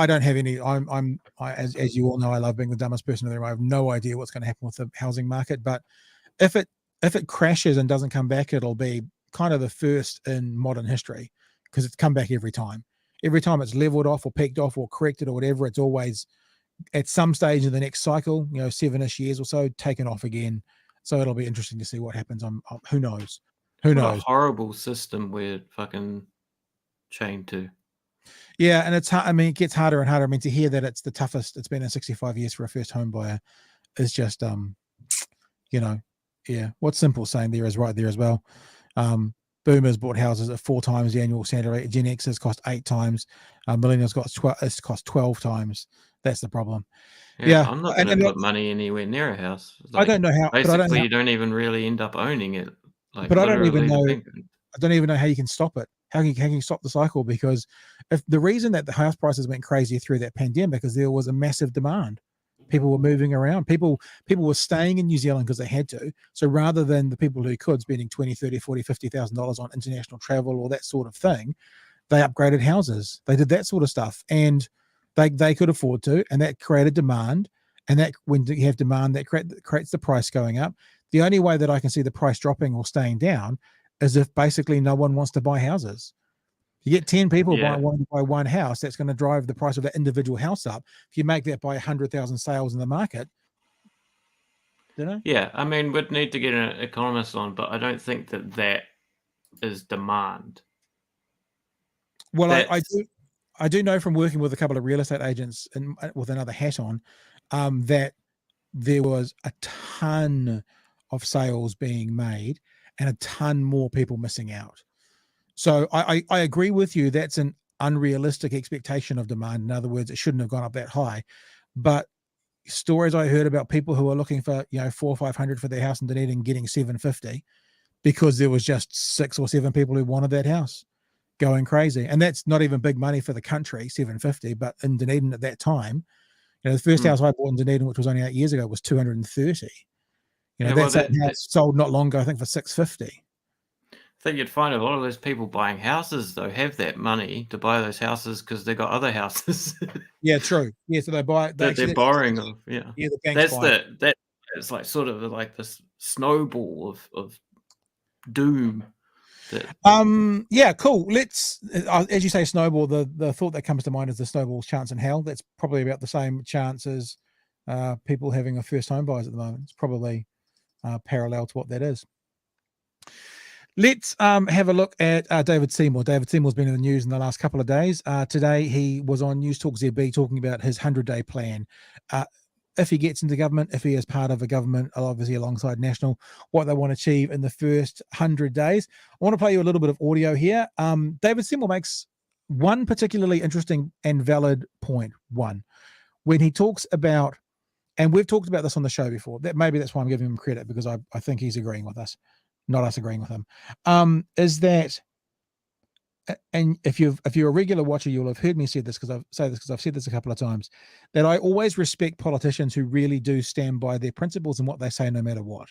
don't have any. As you all know, I love being the dumbest person in the room. I have no idea what's going to happen with the housing market. But if it crashes and doesn't come back, it'll be kind of the first in modern history, because it's come back every time. Every time it's leveled off or peaked off or corrected or whatever, it's always at some stage in the next cycle, 7-ish years or so, taken off again. So it'll be interesting to see what happens. Who knows? Who knows? What a horrible system we're fucking chained to. Yeah, and it's hard. I mean, it gets harder and harder. I mean, to hear that it's the toughest it's been in 65 years for a first home buyer is just, what Simple saying there is right there as well. Boomers bought houses at 4 times the annual salary. Gen X's cost 8 times. Millennials cost 12 times. That's the problem. Yeah, I'm not going to put money anywhere near a house. I don't know how. Basically, you don't even really end up owning it. But I don't even know. I don't even know how you can stop it. How can you stop the cycle? Because if the reason that the house prices went crazy through that pandemic is there was a massive demand. People were moving around. People were staying in New Zealand because they had to. So rather than the people who could spending $20, $30, $40, $50,000 on international travel or that sort of thing, they upgraded houses. They did that sort of stuff, and they could afford to, and that created demand. And that when you have demand, that creates the price going up. The only way that I can see the price dropping or staying down is if basically no one wants to buy houses. You get 10 people wanting to buy one house, that's going to drive the price of that individual house up. If you make that by 100,000 sales in the market, Yeah, I mean, we'd need to get an economist on, but I don't think that is demand. Well, I do know from working with a couple of real estate agents and with another hat on, that there was a ton of sales being made and a ton more people missing out. So I agree with you. That's an unrealistic expectation of demand. In other words, it shouldn't have gone up that high. But stories I heard about people who are looking for, 400 or 500 for their house in Dunedin getting 750 because there was just 6 or 7 people who wanted that house, going crazy. And that's not even big money for the country, 750, but in Dunedin at that time, the first house I bought in Dunedin, which was only 8 years ago, was 230. That house sold not long ago, I think, for 650. I think you'd find a lot of those people buying houses, though, have that money to buy those houses because they've got other houses. Yeah, true. Yeah, so they buy. They're borrowing of. Yeah, the bank's that. It's like sort of like this snowball of doom. Yeah, cool. Let's, as you say, snowball. The thought that comes to mind is the snowball's chance in hell. That's probably about the same chance as people having a first home buyers at the moment. It's probably parallel to what that is. Let's have a look at David Seymour. David Seymour's been in the news in the last couple of days. Today, he was on News Talk ZB talking about his 100-day plan. If he gets into government, if he is part of a government, obviously alongside National, what they want to achieve in the first 100 days. I want to play you a little bit of audio here. David Seymour makes one particularly interesting and valid point. One, when he talks about, and we've talked about this on the show before, maybe that's why I'm giving him credit, because I think he's agreeing with us. Not us agreeing with him, is that, and if you're a regular watcher, you'll have heard me say this, because I've said this a couple of times, that I always respect politicians who really do stand by their principles and what they say no matter what.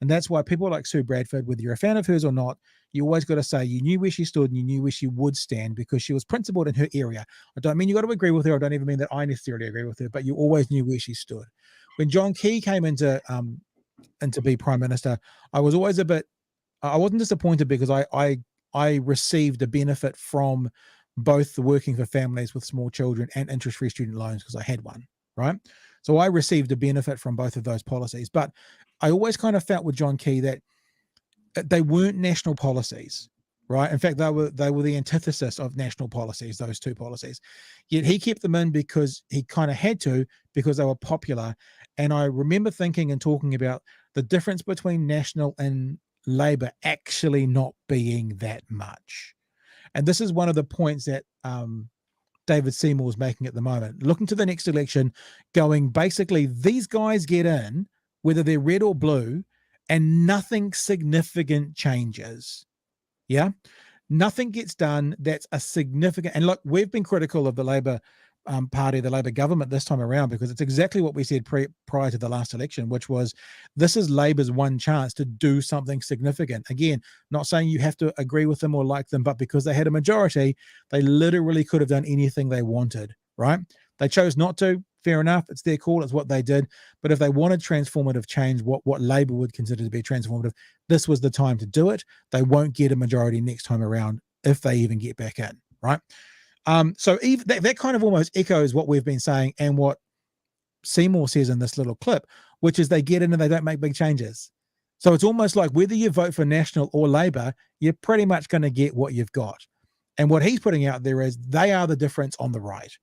And that's why people like Sue Bradford, whether you're a fan of hers or not, you always got to say you knew where she stood and you knew where she would stand, because she was principled in her area. I don't mean you got to agree with her. I don't even mean that I necessarily agree with her, but you always knew where she stood. When John Key came into be Prime Minister, I was always I wasn't disappointed, because I received a benefit from both the working for families with small children and interest-free student loans, because I had one, right? So I received a benefit from both of those policies. But I always kind of felt with John Key that they weren't national policies. right? In fact, they were the antithesis of national policies, those two policies. Yet he kept them in because he kind of had to, because they were popular. And I remember thinking and talking about the difference between National and Labour actually not being that much. And this is one of the points that David Seymour is making at the moment. Looking to the next election, going basically, these guys get in, whether they're red or blue, and nothing significant changes. Yeah, nothing gets done that's a significant. And look, we've been critical of the Labour Party, the Labour government this time around, because it's exactly what we said prior to the last election, which was this is Labour's one chance to do something significant. Again, not saying you have to agree with them or like them, but because they had a majority, they literally could have done anything they wanted, right? They chose not to. Fair enough. It's their call. It's what they did. But if they wanted transformative change, what Labour would consider to be transformative, this was the time to do it. They won't get a majority next time around if they even get back in, right? So even that kind of almost echoes what we've been saying and what Seymour says in this little clip, which is they get in and they don't make big changes. So it's almost like whether you vote for National or Labour, you're pretty much going to get what you've got. And what he's putting out there is they are the difference on the right.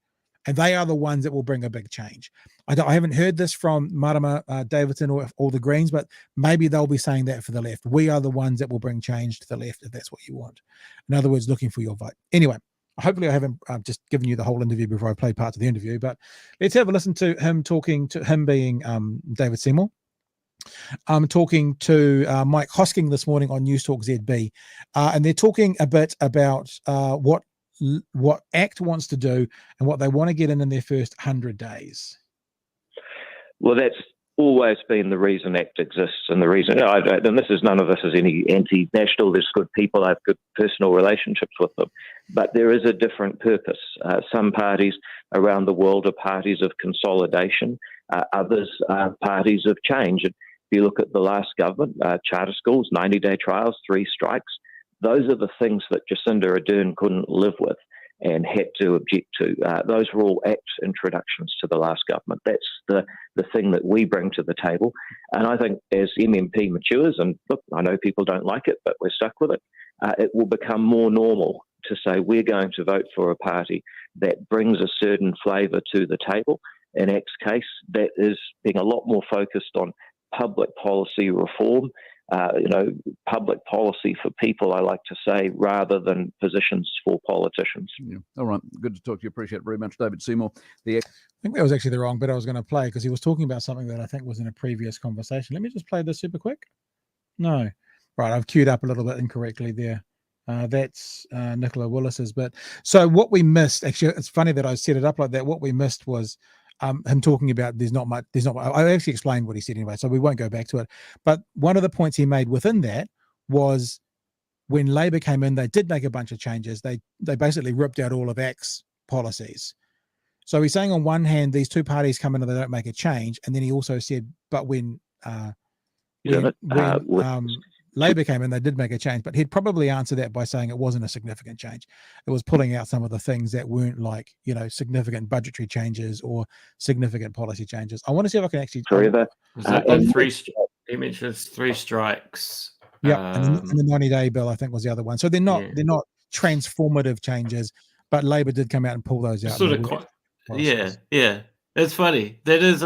And they are the ones that will bring a big change. I haven't heard this from Marama Davidson or the Greens, but maybe they'll be saying that for the left. We are the ones that will bring change to the left if that's what you want. In other words, looking for your vote. Anyway, hopefully I haven't just given you the whole interview before I play parts of the interview, but let's have a listen to him talking to him being David Seymour. Talking to Mike Hosking this morning on News Talk ZB. And they're talking a bit about what ACT wants to do and what they want to get in their first 100 days. Well, that's always been the reason ACT exists, and the reason, and this is none of this is any anti-national. There's good people. I have good personal relationships with them, but there is a different purpose. Some parties around the world are parties of consolidation. Others are parties of change. If you look at the last government, charter schools, 90-day trials, 3 strikes, those are the things that Jacinda Ardern couldn't live with and had to object to. Those were all ACT introductions to the last government. That's the thing that we bring to the table. And I think as MMP matures, and look, I know people don't like it, but we're stuck with it, it will become more normal to say we're going to vote for a party that brings a certain flavour to the table. In ACT's case, that is being a lot more focused on public policy reform, public policy for people, I like to say, rather than positions for politicians. Yeah. All right. Good to talk to you. Appreciate it very much, David Seymour. I think that was actually the wrong bit I was going to play, because he was talking about something that I think was in a previous conversation. Let me just play this super quick. No. Right. I've queued up a little bit incorrectly there. That's Nicola Willis's bit. So what we missed, actually, it's funny that I set it up like that. What we missed was him talking about there's not much. I actually explained what he said anyway, so we won't go back to it. But one of the points he made within that was when Labour came in, they did make a bunch of changes. They basically ripped out all of ACT's policies. So he's saying on one hand, these two parties come in and they don't make a change, and then he also said, but when Labour came in, they did make a change, but he'd probably answer that by saying it wasn't a significant change. It was pulling out some of the things that weren't like, significant budgetary changes or significant policy changes. I want to see if I can actually. He mentions 3 strikes. Yeah, and the 90-day bill, I think, was the other one. So they're not transformative changes, but Labour did come out and pull those out. Sort of yeah. It's funny. That is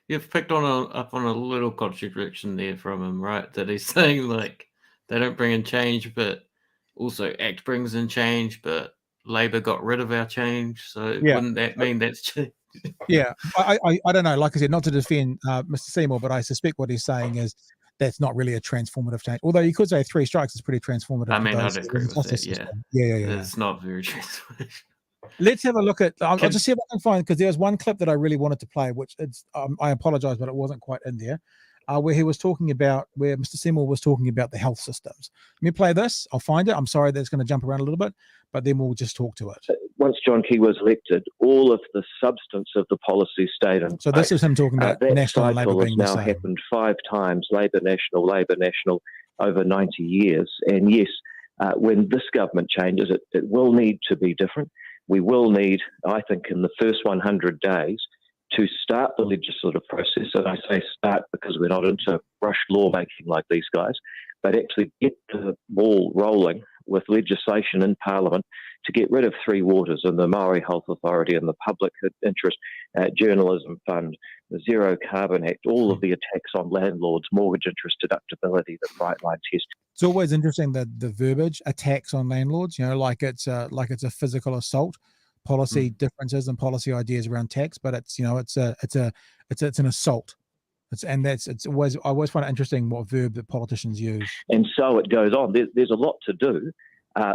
you've picked up on a little contradiction there from him, right? That he's saying like they don't bring in change, but also ACT brings in change, but Labour got rid of our change. So wouldn't that mean that's change? Yeah, I don't know. Like I said, not to defend Mr. Seymour, but I suspect what he's saying is that's not really a transformative change. Although you could say 3 strikes is pretty transformative. I mean, I'd agree with that. Yeah. It's not very transformative. Let's have a look at. I'll just see if I can find, because there's one clip that I really wanted to play, which it's. I apologize, but it wasn't quite in there, where Mr. Seymour was talking about the health systems. Let me play this. I'll find it. I'm sorry that it's going to jump around a little bit, but then we'll just talk to it. Once John Key was elected, all of the substance of the policy stayed in place. So this is him talking about National and Labour being the same. That cycle has now happened 5 times, Labour National, over 90 years. And yes, when this government changes, it will need to be different. We will need, I think, in the first 100 days to start the legislative process. And I say start because we're not into rushed lawmaking like these guys, but actually get the ball rolling with legislation in Parliament to get rid of three waters and the Maori Health Authority and the Public Interest Journalism Fund, the Zero Carbon Act, all of the attacks on landlords, mortgage interest deductibility, the Bright Line test. It's always interesting that the verbiage, attacks on landlords, like it's a physical assault, policy differences and policy ideas around tax, but it's an assault. I always find it interesting what verb that politicians use. And so it goes on. There's a lot to do.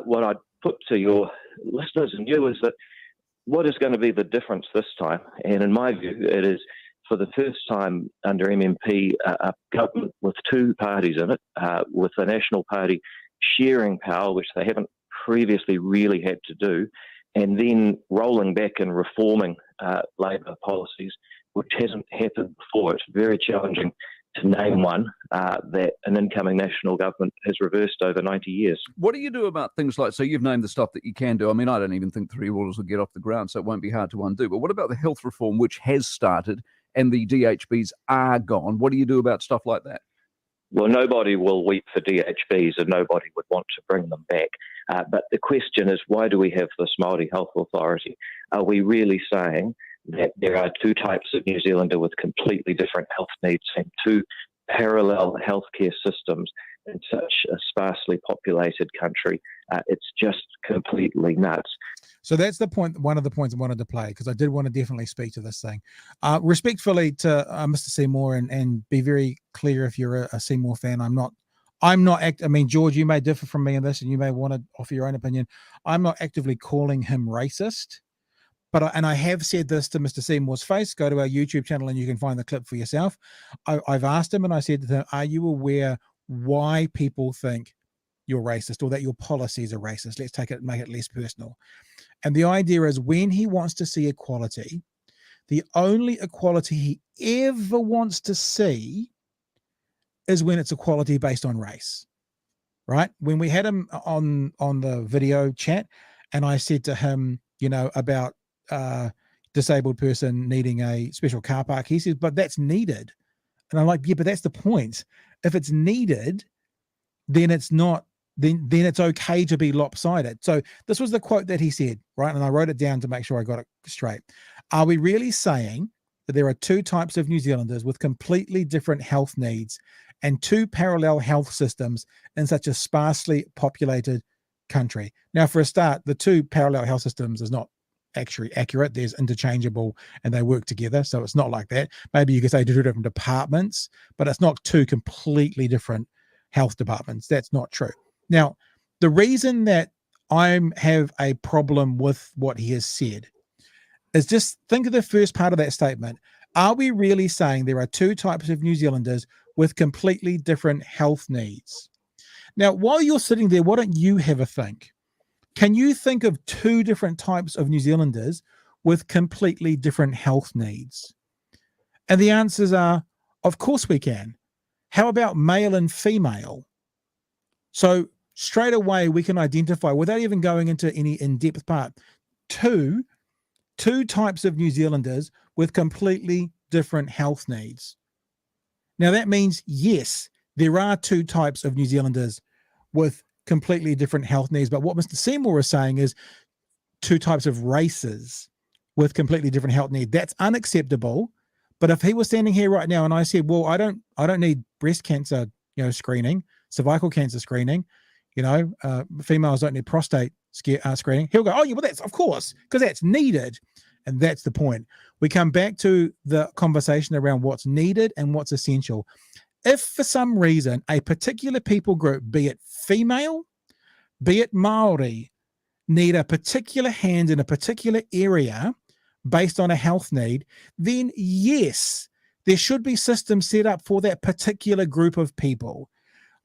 What I'd put to your listeners and you is that what is going to be the difference this time? And in my view, it is for the first time under MMP, a government with two parties in it, with the National Party sharing power, which they haven't previously really had to do, and then rolling back and reforming Labor policies, which hasn't happened before. It's very challenging to name one that an incoming national government has reversed over 90 years. What do you do about things like, so you've named the stuff that you can do. I mean, I don't even think three waters will get off the ground, so it won't be hard to undo. But what about the health reform, which has started and the DHBs are gone? What do you do about stuff like that? Well, nobody will weep for DHBs and nobody would want to bring them back. But the question is, why do we have this Māori Health Authority? Are we really saying that there are two types of New Zealander with completely different health needs and two parallel healthcare systems in such a sparsely populated country? It's just completely nuts. So that's the point. One of the points I wanted to play, because I did want to definitely speak to this thing. Respectfully to Mr. Seymour, and be very clear if you're a Seymour fan. I mean, George, you may differ from me in this, and you may want to offer your own opinion. I'm not actively calling him racist. But I have said this to Mr. Seymour's face. Go to our YouTube channel and you can find the clip for yourself. I've asked him and I said to him, are you aware why people think you're racist or that your policies are racist? Let's make it less personal. And the idea is, when he wants to see equality, the only equality he ever wants to see is when it's equality based on race, right? When we had him on the video chat and I said to him, about disabled person needing a special car park, he says, but that's needed. And I'm like, yeah, but that's the point. If it's needed, then it's not, then it's okay to be lopsided. So this was the quote that he said, right? And I wrote it down to make sure I got it straight. Are we really saying that there are two types of New Zealanders with completely different health needs and two parallel health systems in such a sparsely populated country? Now, for a start, the two parallel health systems is not actually accurate. There's interchangeable and they work together. So it's not like that. Maybe you could say two different departments, but it's not two completely different health departments. That's not true. Now, the reason that I have a problem with what he has said is, just think of the first part of that statement. Are we really saying there are two types of New Zealanders with completely different health needs? Now, while you're sitting there, why don't you have a think? Can you think of two different types of New Zealanders with completely different health needs? And the answers are, of course we can. How about male and female? So straight away we can identify, without even going into any in-depth part, two types of New Zealanders with completely different health needs. Now that means, yes, there are two types of New Zealanders with completely different health needs. But what Mr. Seymour is saying is two types of races with completely different health needs. That's unacceptable. But if he was standing here right now and I said, well, I don't need breast cancer, screening, cervical cancer screening, females don't need prostate screening, he'll go, oh yeah, well that's of course, because that's needed. And that's the point. We come back to the conversation around what's needed and what's essential. If for some reason a particular people group, be it female, be it Maori, need a particular hand in a particular area based on a health need, then yes, there should be systems set up for that particular group of people.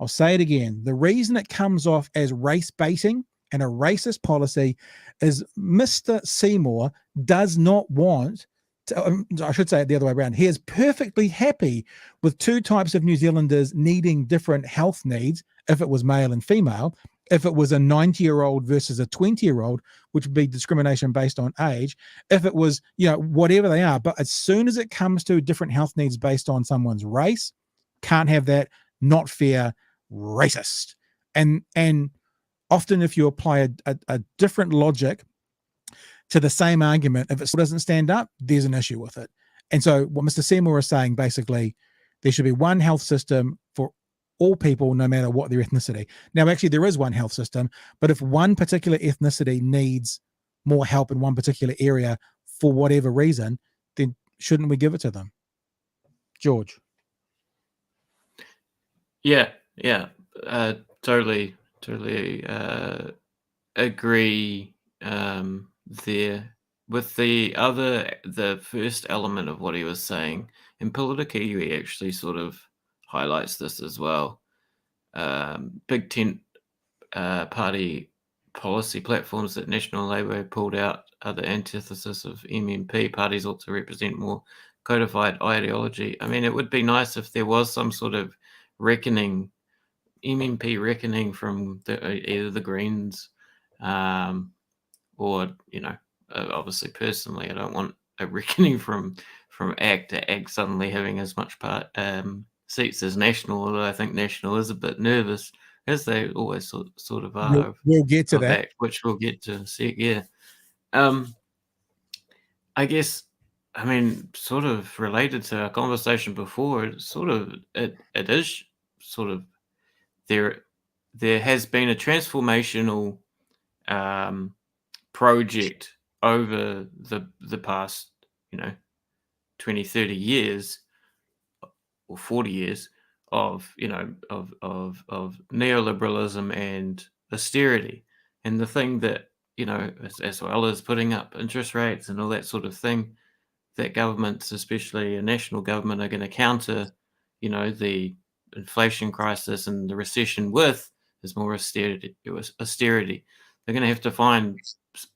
I'll say it again. The reason it comes off as race baiting and a racist policy is Mr. Seymour does not want to, I should say it the other way around. He is perfectly happy with two types of New Zealanders needing different health needs, if it was male and female. If it was a 90-year-old versus a 20-year-old, which would be discrimination based on age. If it was, whatever they are. But as soon as it comes to different health needs based on someone's race, can't have that, not fair, racist. And often if you apply a different logic to the same argument, if it still doesn't stand up, there's an issue with it. And so what Mr. Seymour is saying, basically, there should be one health system for all people, no matter what their ethnicity. Now, actually, there is one health system, but if one particular ethnicity needs more help in one particular area for whatever reason, then shouldn't we give it to them? George? Yeah, totally agree there. With the first element of what he was saying, in Politikiwi actually sort of highlights this as well. Big tent party policy platforms that National Labour pulled out are the antithesis of MMP. Parties ought to represent more codified ideology. I mean, it would be nice if there was some sort of reckoning, MMP reckoning from either the Greens or, obviously personally, I don't want a reckoning from ACT to ACT suddenly having as much seats as National, although I think National is a bit nervous, as they always sort of are. We'll get to that. ACT, which we'll get to see, yeah. I guess, I mean, sort of related to our conversation before, it is sort of there has been a transformational project over the past 20, 30 years or 40 years of neoliberalism and austerity, and the thing that as well as putting up interest rates and all that sort of thing, that governments, especially a national government, are going to counter the inflation crisis and the recession with is more austerity. They're going to have to find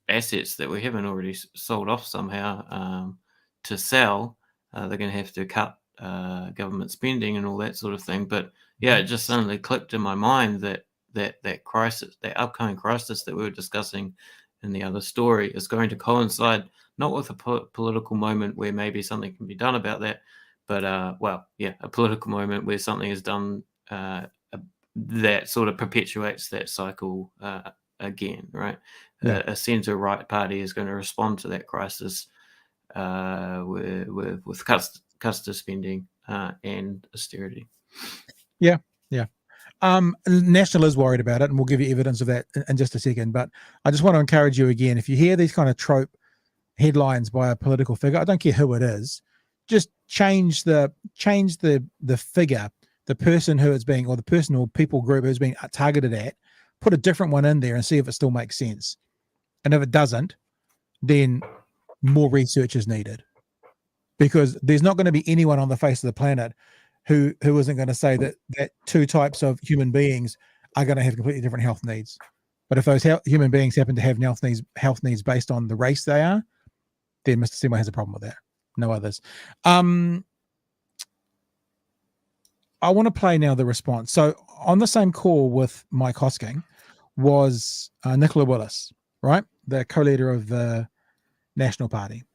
assets that we haven't already sold off somehow to sell. They're going to have to cut government spending and all that sort of thing. But yeah, it just suddenly clicked in my mind that crisis, that upcoming crisis that we were discussing in the other story, is going to coincide not with a political moment where maybe something can be done about that, but a political moment where something is done that sort of perpetuates that cycle again, right? Yeah. A centre-right party is going to respond to that crisis with cuts to spending and austerity. Yeah. National is worried about it, and we'll give you evidence of that in just a second. But I just want to encourage you again, if you hear these kind of trope headlines by a political figure, I don't care who it is, just change the figure, the person who it's being, or the person or people group who's being targeted at, put a different one in there and see if it still makes sense. And if it doesn't, then more research is needed, because there's not going to be anyone on the face of the planet who isn't going to say that two types of human beings are going to have completely different health needs. But if those human beings happen to have health needs based on the race they are, then Mr. Seymour has a problem with that. No others. I want to play now the response. So on the same call with Mike Hosking was Nicola Willis, right? The co-leader of the National Party.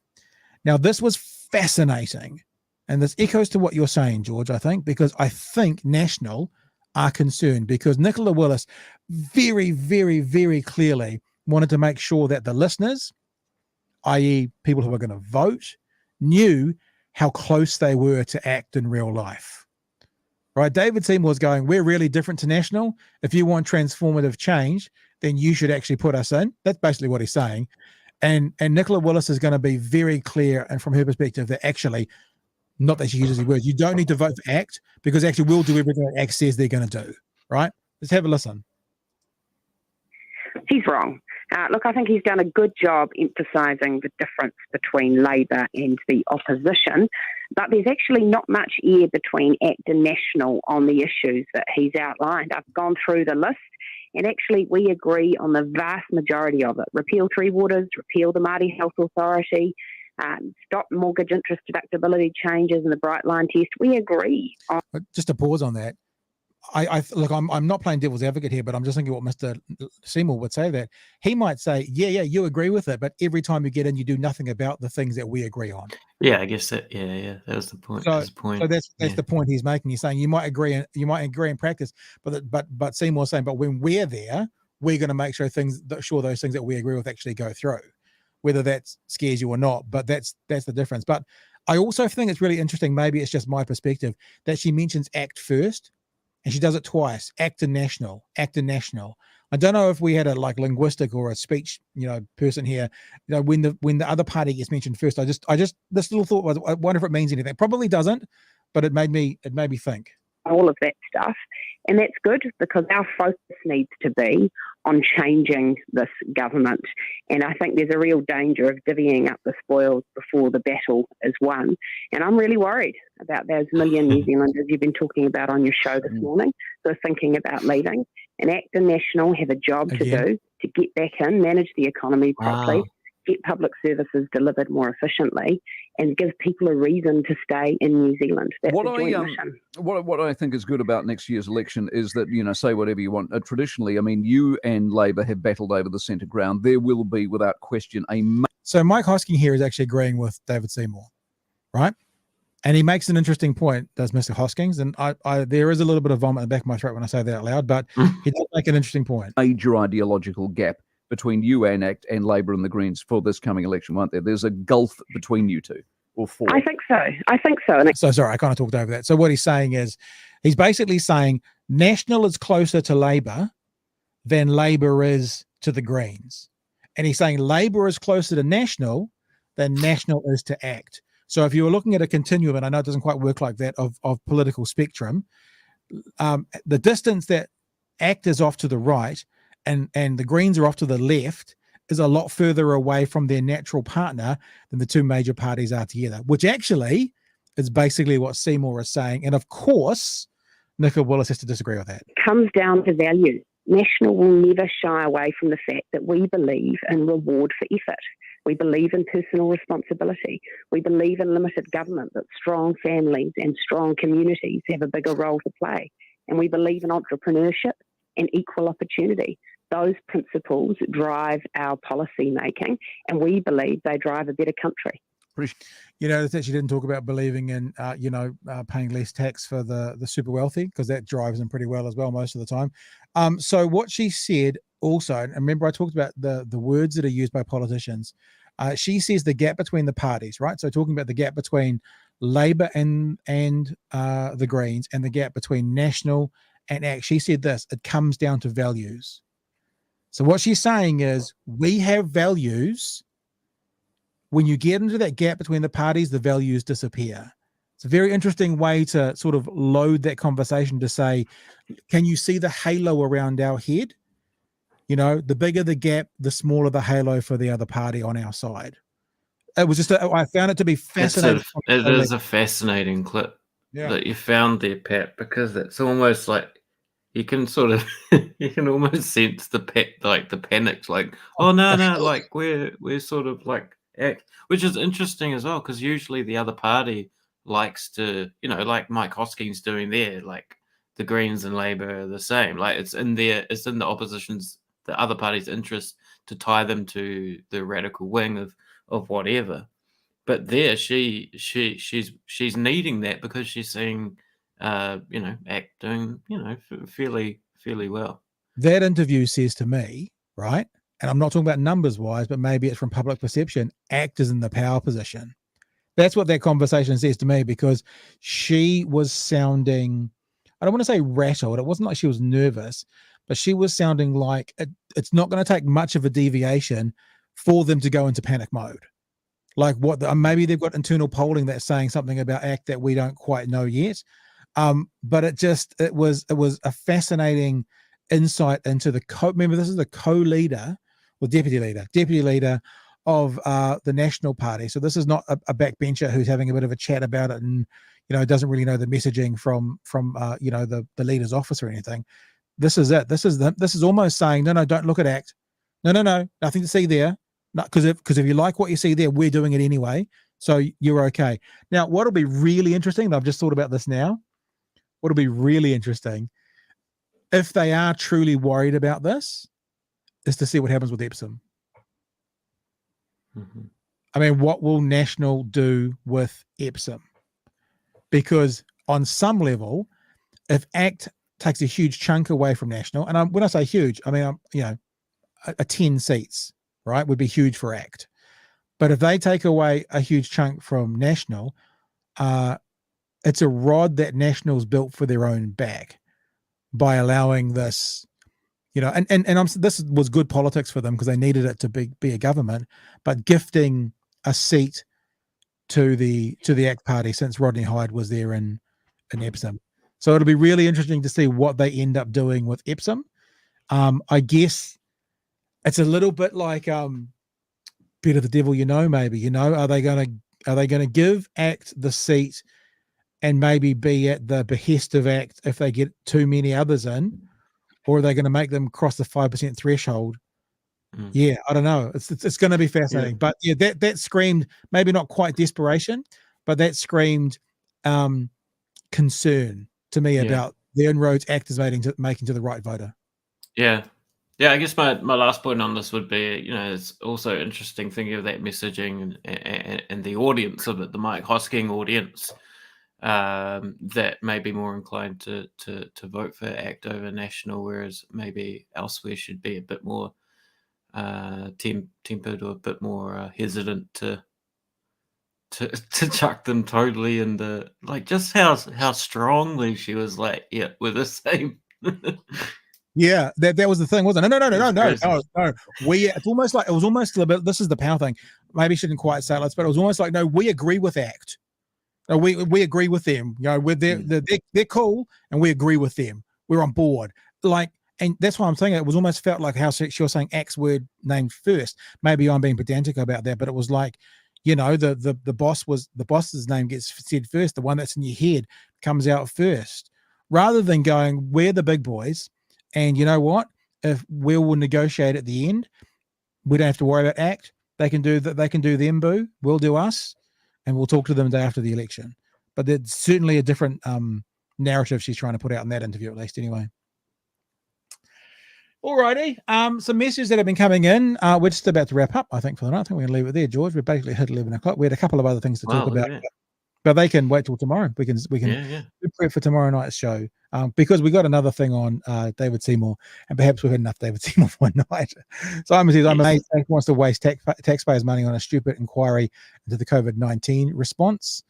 Now, this was fascinating. And this echoes to what you're saying, George, I think, because I think National are concerned, because Nicola Willis very, very, very clearly wanted to make sure that the listeners, i.e. people who are going to vote, knew how close they were to ACT in real life. Right? David Seymour was going, we're really different to National. If you want transformative change, then you should actually put us in. That's basically what he's saying. And Nicola Willis is going to be very clear, and from her perspective, that actually, not that she uses the words, you don't need to vote for ACT, because actually we'll do everything that ACT says they're going to do. Right? Let's have a listen. He's wrong. Look, I think he's done a good job emphasising the difference between Labour and the opposition, but there's actually not much air between ACT and National on the issues that he's outlined. I've gone through the list, and actually we agree on the vast majority of it. Repeal Three Waters, repeal the Māori Health Authority, stop mortgage interest deductibility changes and the Bright Line test. We agree on. Just to pause on that, look, I'm not playing devil's advocate here, but I'm just thinking what Mr. Seymour would say, that he might say, yeah, you agree with it, but every time you get in, you do nothing about the things that we agree on. Yeah, I guess that. Yeah, that was the point. So that's the point he's making. He's saying you might agree in practice, but Seymour's saying, but when we're there, we're going to make sure those things that we agree with actually go through, whether that scares you or not. But that's the difference. But I also think it's really interesting, maybe it's just my perspective, that she mentions ACT first, and she does it twice: ACT and national, ACT and national. I don't know if we had a linguistic or a speech, person here. When the other party gets mentioned first, I just this little thought was, I wonder if it means anything. It probably doesn't, but it made me think. All of that stuff. And that's good, because our focus needs to be on changing this government. And I think there's a real danger of divvying up the spoils before the battle is won. And I'm really worried about those million New Zealanders you've been talking about on your show this morning who are thinking about leaving. And ACT and National have a job to do to get back in, manage the economy properly, get public services delivered more efficiently, and give people a reason to stay in New Zealand. That's a joint mission. What I think is good about next year's election is that, say whatever you want. Traditionally, I mean, you and Labor have battled over the centre ground. There will be, without question, So Mike Hosking here is actually agreeing with David Seymour, right? And he makes an interesting point, does Mr. Hoskins, and I there is a little bit of vomit in the back of my throat when I say that out loud, but he does make an interesting point. Major ideological gap between you and ACT and Labor and the Greens for this coming election, won't there? There's a gulf between you two, or four. I think so. So sorry, I kind of talked over that. So what he's saying is, he's basically saying National is closer to Labor than Labor is to the Greens. And he's saying Labor is closer to National than National is to ACT. So if you were looking at a continuum, and I know it doesn't quite work like that, of political spectrum, the distance that ACT is off to the right and the Greens are off to the left is a lot further away from their natural partner than the two major parties are together, which actually is basically what Seymour is saying. And of course, Nicola Willis has to disagree with that. It comes down to value. National will never shy away from the fact that we believe in reward for effort. We believe in personal responsibility. We believe in limited government, that strong families and strong communities have a bigger role to play. And we believe in entrepreneurship and equal opportunity. Those principles drive our policy making, and we believe they drive a better country. That she didn't talk about believing in, paying less tax for the super wealthy, because that drives them pretty well as well most of the time. So what she said also, and remember I talked about the words that are used by politicians. She says the gap between the parties, right? So talking about the gap between Labor and the Greens, and the gap between National and ACT. She said this: it comes down to values. So what she's saying is, we have values. When you get into that gap between the parties, the values disappear. It's a very interesting way to sort of load that conversation, to say, can you see the halo around our head? The bigger the gap, the smaller the halo for the other party on our side. It was just, I found it to be fascinating. It is a fascinating clip that you found there, Pat, because it's almost like you can sort of, you can almost sense the panic, like, oh no, like we're sort of like ACT, which is interesting as well, because usually the other party likes to, like Mike Hoskins doing there, like the Greens and Labor are the same. Like it's in the opposition's, the other party's interest to tie them to the radical wing of whatever. But there, she's needing that, because she's seeing, ACT doing, fairly well. That interview says to me, right, and I'm not talking about numbers wise, but maybe it's from public perception, ACT is in the power position. That's what that conversation says to me, because she was sounding, I don't want to say rattled. It wasn't like she was nervous, but she was sounding like it's not going to take much of a deviation for them to go into panic mode. Like maybe they've got internal polling that's saying something about ACT that we don't quite know yet. But it was a fascinating insight into remember, this is the co-leader or deputy leader of the National Party. So this is not a backbencher who's having a bit of a chat about it and doesn't really know the messaging from the leader's office or anything. This is it. This is almost saying, no, don't look at ACT. No, nothing to see there. Because if you like what you see there, we're doing it anyway, so you're okay. Now, what'll be really interesting, and I've just thought about this now, what'll be really interesting, if they are truly worried about this, is to see what happens with Epsom. Mm-hmm. I mean, what will National do with Epsom? Because on some level, if ACT takes a huge chunk away from National. And when I say huge, I mean, a 10 seats, right, would be huge for ACT. But if they take away a huge chunk from National, it's a rod that National's built for their own back by allowing this, this was good politics for them because they needed it to be a government, but gifting a seat to the ACT party since Rodney Hyde was there in Epsom. So it'll be really interesting to see what they end up doing with Epsom. I guess it's a little bit like bit of the devil, maybe, are they going to give ACT the seat and maybe be at the behest of ACT if they get too many others in, or are they going to make them cross the 5% threshold? Yeah, I don't know. It's going to be fascinating. But yeah, that screamed maybe not quite desperation, but that screamed concern to me about the inroads ACT is making to the right voter. Yeah. Yeah, I guess my last point on this would be, it's also interesting thinking of that messaging and the audience of it, the Mike Hosking audience, that may be more inclined to vote for ACT over National, whereas maybe elsewhere should be a bit more tempered or a bit more hesitant to chuck them totally in the, like, just how strongly she was like, yeah, we're the same. Yeah, that was the thing, wasn't it? No. It's almost like, it was almost a bit, this is the power thing. Maybe she didn't quite say it, but it was almost like, no, we agree with ACT. No, we agree with them. They're cool, and we agree with them. We're on board. Like, and that's why I'm saying it was almost felt like how she was saying ACT's word named first. Maybe I'm being pedantic about that, but it was like, the boss's name gets said first. The one that's in your head comes out first, rather than going, we're the big boys. And you know what? If we will negotiate at the end, we don't have to worry about ACT. They can do that. They can do them, boo. We'll do us, and we'll talk to them the day after the election. But there's certainly a different narrative she's trying to put out in that interview, at least, anyway. Alrighty. Some messages that have been coming in. We're just about to wrap up, I think, for the night. I think we're going to leave it there, George. We basically hit 11 o'clock. We had a couple of other things to talk about. But they can wait till tomorrow. We can prep for tomorrow night's show, because we got another thing on David Seymour, and perhaps we've had enough David Seymour for one night. Simon says, I'm amazed ACT wants to waste taxpayers' money on a stupid inquiry into the COVID-19 response.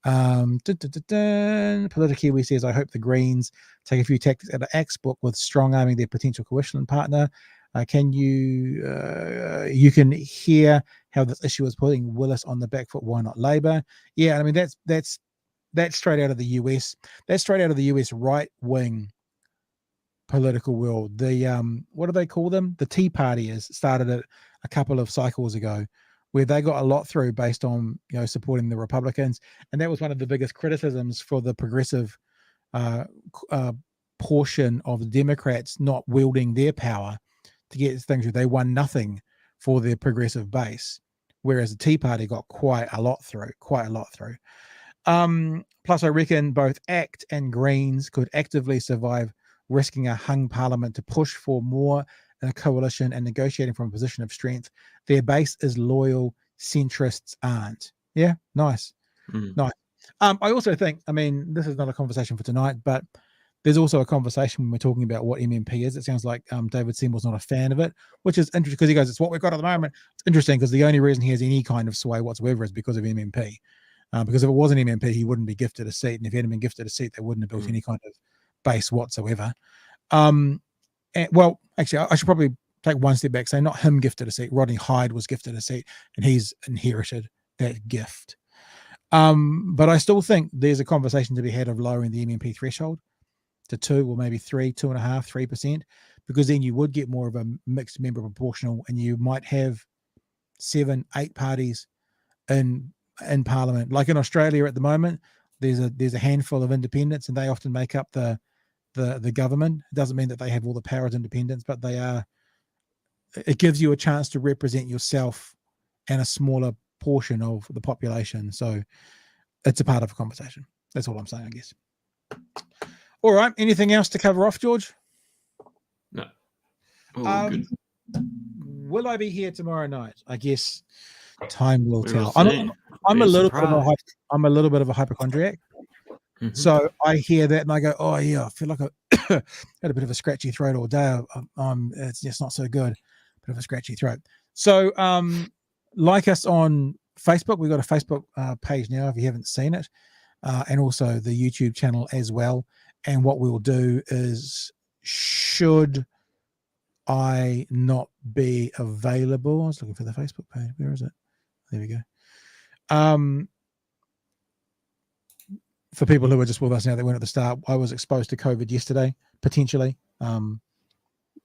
Politikiwi says, I hope the Greens take a few tactics out of ACT's book with strong-arming their potential coalition partner. You can hear how this issue is putting Willis on the back foot. Why not Labour? Yeah, I mean, that's straight out of the US. That's straight out of the US right-wing political world. The what do they call them? The Tea Partyers started it a couple of cycles ago, where they got a lot through based on supporting the Republicans, and that was one of the biggest criticisms for the progressive portion of the Democrats not wielding their power to get things through. They won nothing for their progressive base, whereas the Tea Party got quite a lot through. Plus, I reckon both ACT and Greens could actively survive risking a hung parliament to push for more in a coalition and negotiating from a position of strength. Their base is loyal, centrists aren't. Yeah, nice. Nice. I also think, I mean, this is not a conversation for tonight, but there's also a conversation when we're talking about what MMP is. It sounds like David Seymour's not a fan of it, which is interesting because he goes, it's what we've got at the moment. It's interesting because the only reason he has any kind of sway whatsoever is because of MMP. Because if it wasn't MMP, he wouldn't be gifted a seat. And if he hadn't been gifted a seat, they wouldn't have built any kind of base whatsoever. Well, actually, I should probably take one step back, say not him gifted a seat. Rodney Hyde was gifted a seat, and he's inherited that gift. But I still think there's a conversation to be had of lowering the MMP threshold to 2 or maybe 3, 2.5%, 3%, because then you would get more of a mixed member proportional, and you might have 7, 8 parties in Parliament. Like in Australia at the moment, there's a handful of independents, and they often make up the government. It doesn't mean that they have all the power as independents, but it gives you a chance to represent yourself and a smaller portion of the population. So it's a part of a conversation. That's all I'm saying, I guess. All right. Anything else to cover off, George? No. Good. Will I be here tomorrow night? I guess time will tell. I'm a little bit of a hypochondriac. So I hear that and I go, oh yeah, I feel like I had a bit of a scratchy throat all day. It's just not so good. Bit of a scratchy throat. So like us on Facebook. We've got a Facebook page now if you haven't seen it, and also the YouTube channel as well. And what we'll do is, should I not be available, I was looking for the Facebook page. Where is it? There we go. For people who are just with us now that weren't at the start, I was exposed to COVID yesterday, potentially.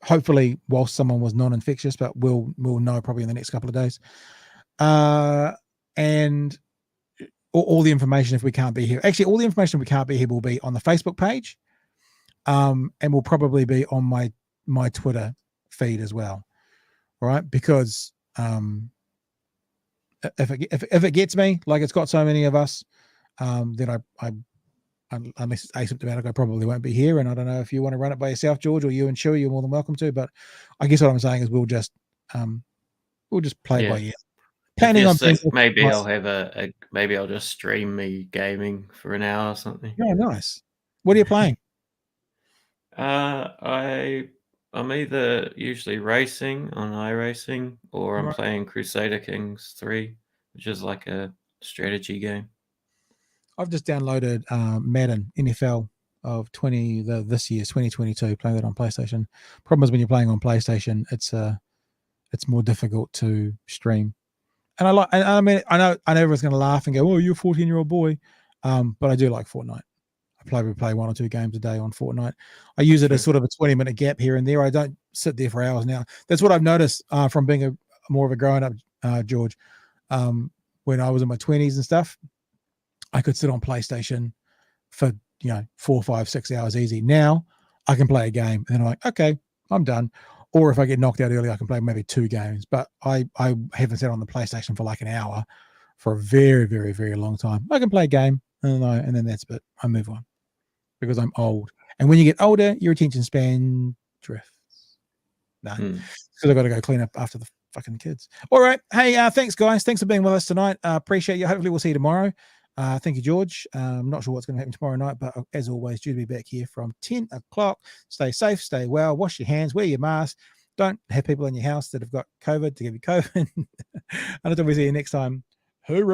Hopefully, whilst someone was non-infectious, but we'll know probably in the next couple of days. And all the information, if we can't be here, actually, all the information if we can't be here will be on the Facebook page, and will probably be on my Twitter feed as well. All right, because if it gets me, like it's got so many of us, then I unless it's asymptomatic, I probably won't be here. And I don't know if you want to run it by yourself, George, or you and Chewy, you're more than welcome to. But I guess what I'm saying is we'll just play by ear. Planning on sick, maybe I'll have maybe I'll just stream me gaming for an hour or something. Yeah, nice. What are you playing? I'm either usually racing on iRacing, or I'm playing Crusader Kings 3, which is like a strategy game. I've just downloaded Madden NFL of this year's 2022, playing that on PlayStation. Problem is when you're playing on PlayStation, it's more difficult to stream. And I mean I know everyone's going to laugh and go, "Oh, you're a 14-year-old boy," but I do like Fortnite. I play 1 or 2 games a day on Fortnite. I use it as sort of a 20-minute gap here and there. I don't sit there for hours now. That's what I've noticed from being more of a grown-up, George. When I was in my 20s and stuff, I could sit on PlayStation for 4, 5, 6 hours easy. Now I can play a game and then I'm like, okay, I'm done. Or if I get knocked out early, I can play maybe 2 games. But I haven't sat on the PlayStation for like an hour for a very, very, very long time. I can play a game and then that's it. I move on because I'm old. And when you get older, your attention span drifts. No, because I've got to go clean up after the fucking kids. All right. Hey, thanks, guys. Thanks for being with us tonight. Appreciate you. Hopefully we'll see you tomorrow. Thank you, George. I'm not sure what's going to happen tomorrow night, but as always, due to be back here from 10 o'clock. Stay safe, stay well, wash your hands, wear your mask. Don't have people in your house that have got COVID to give you COVID. And until we see you next time, hoorah.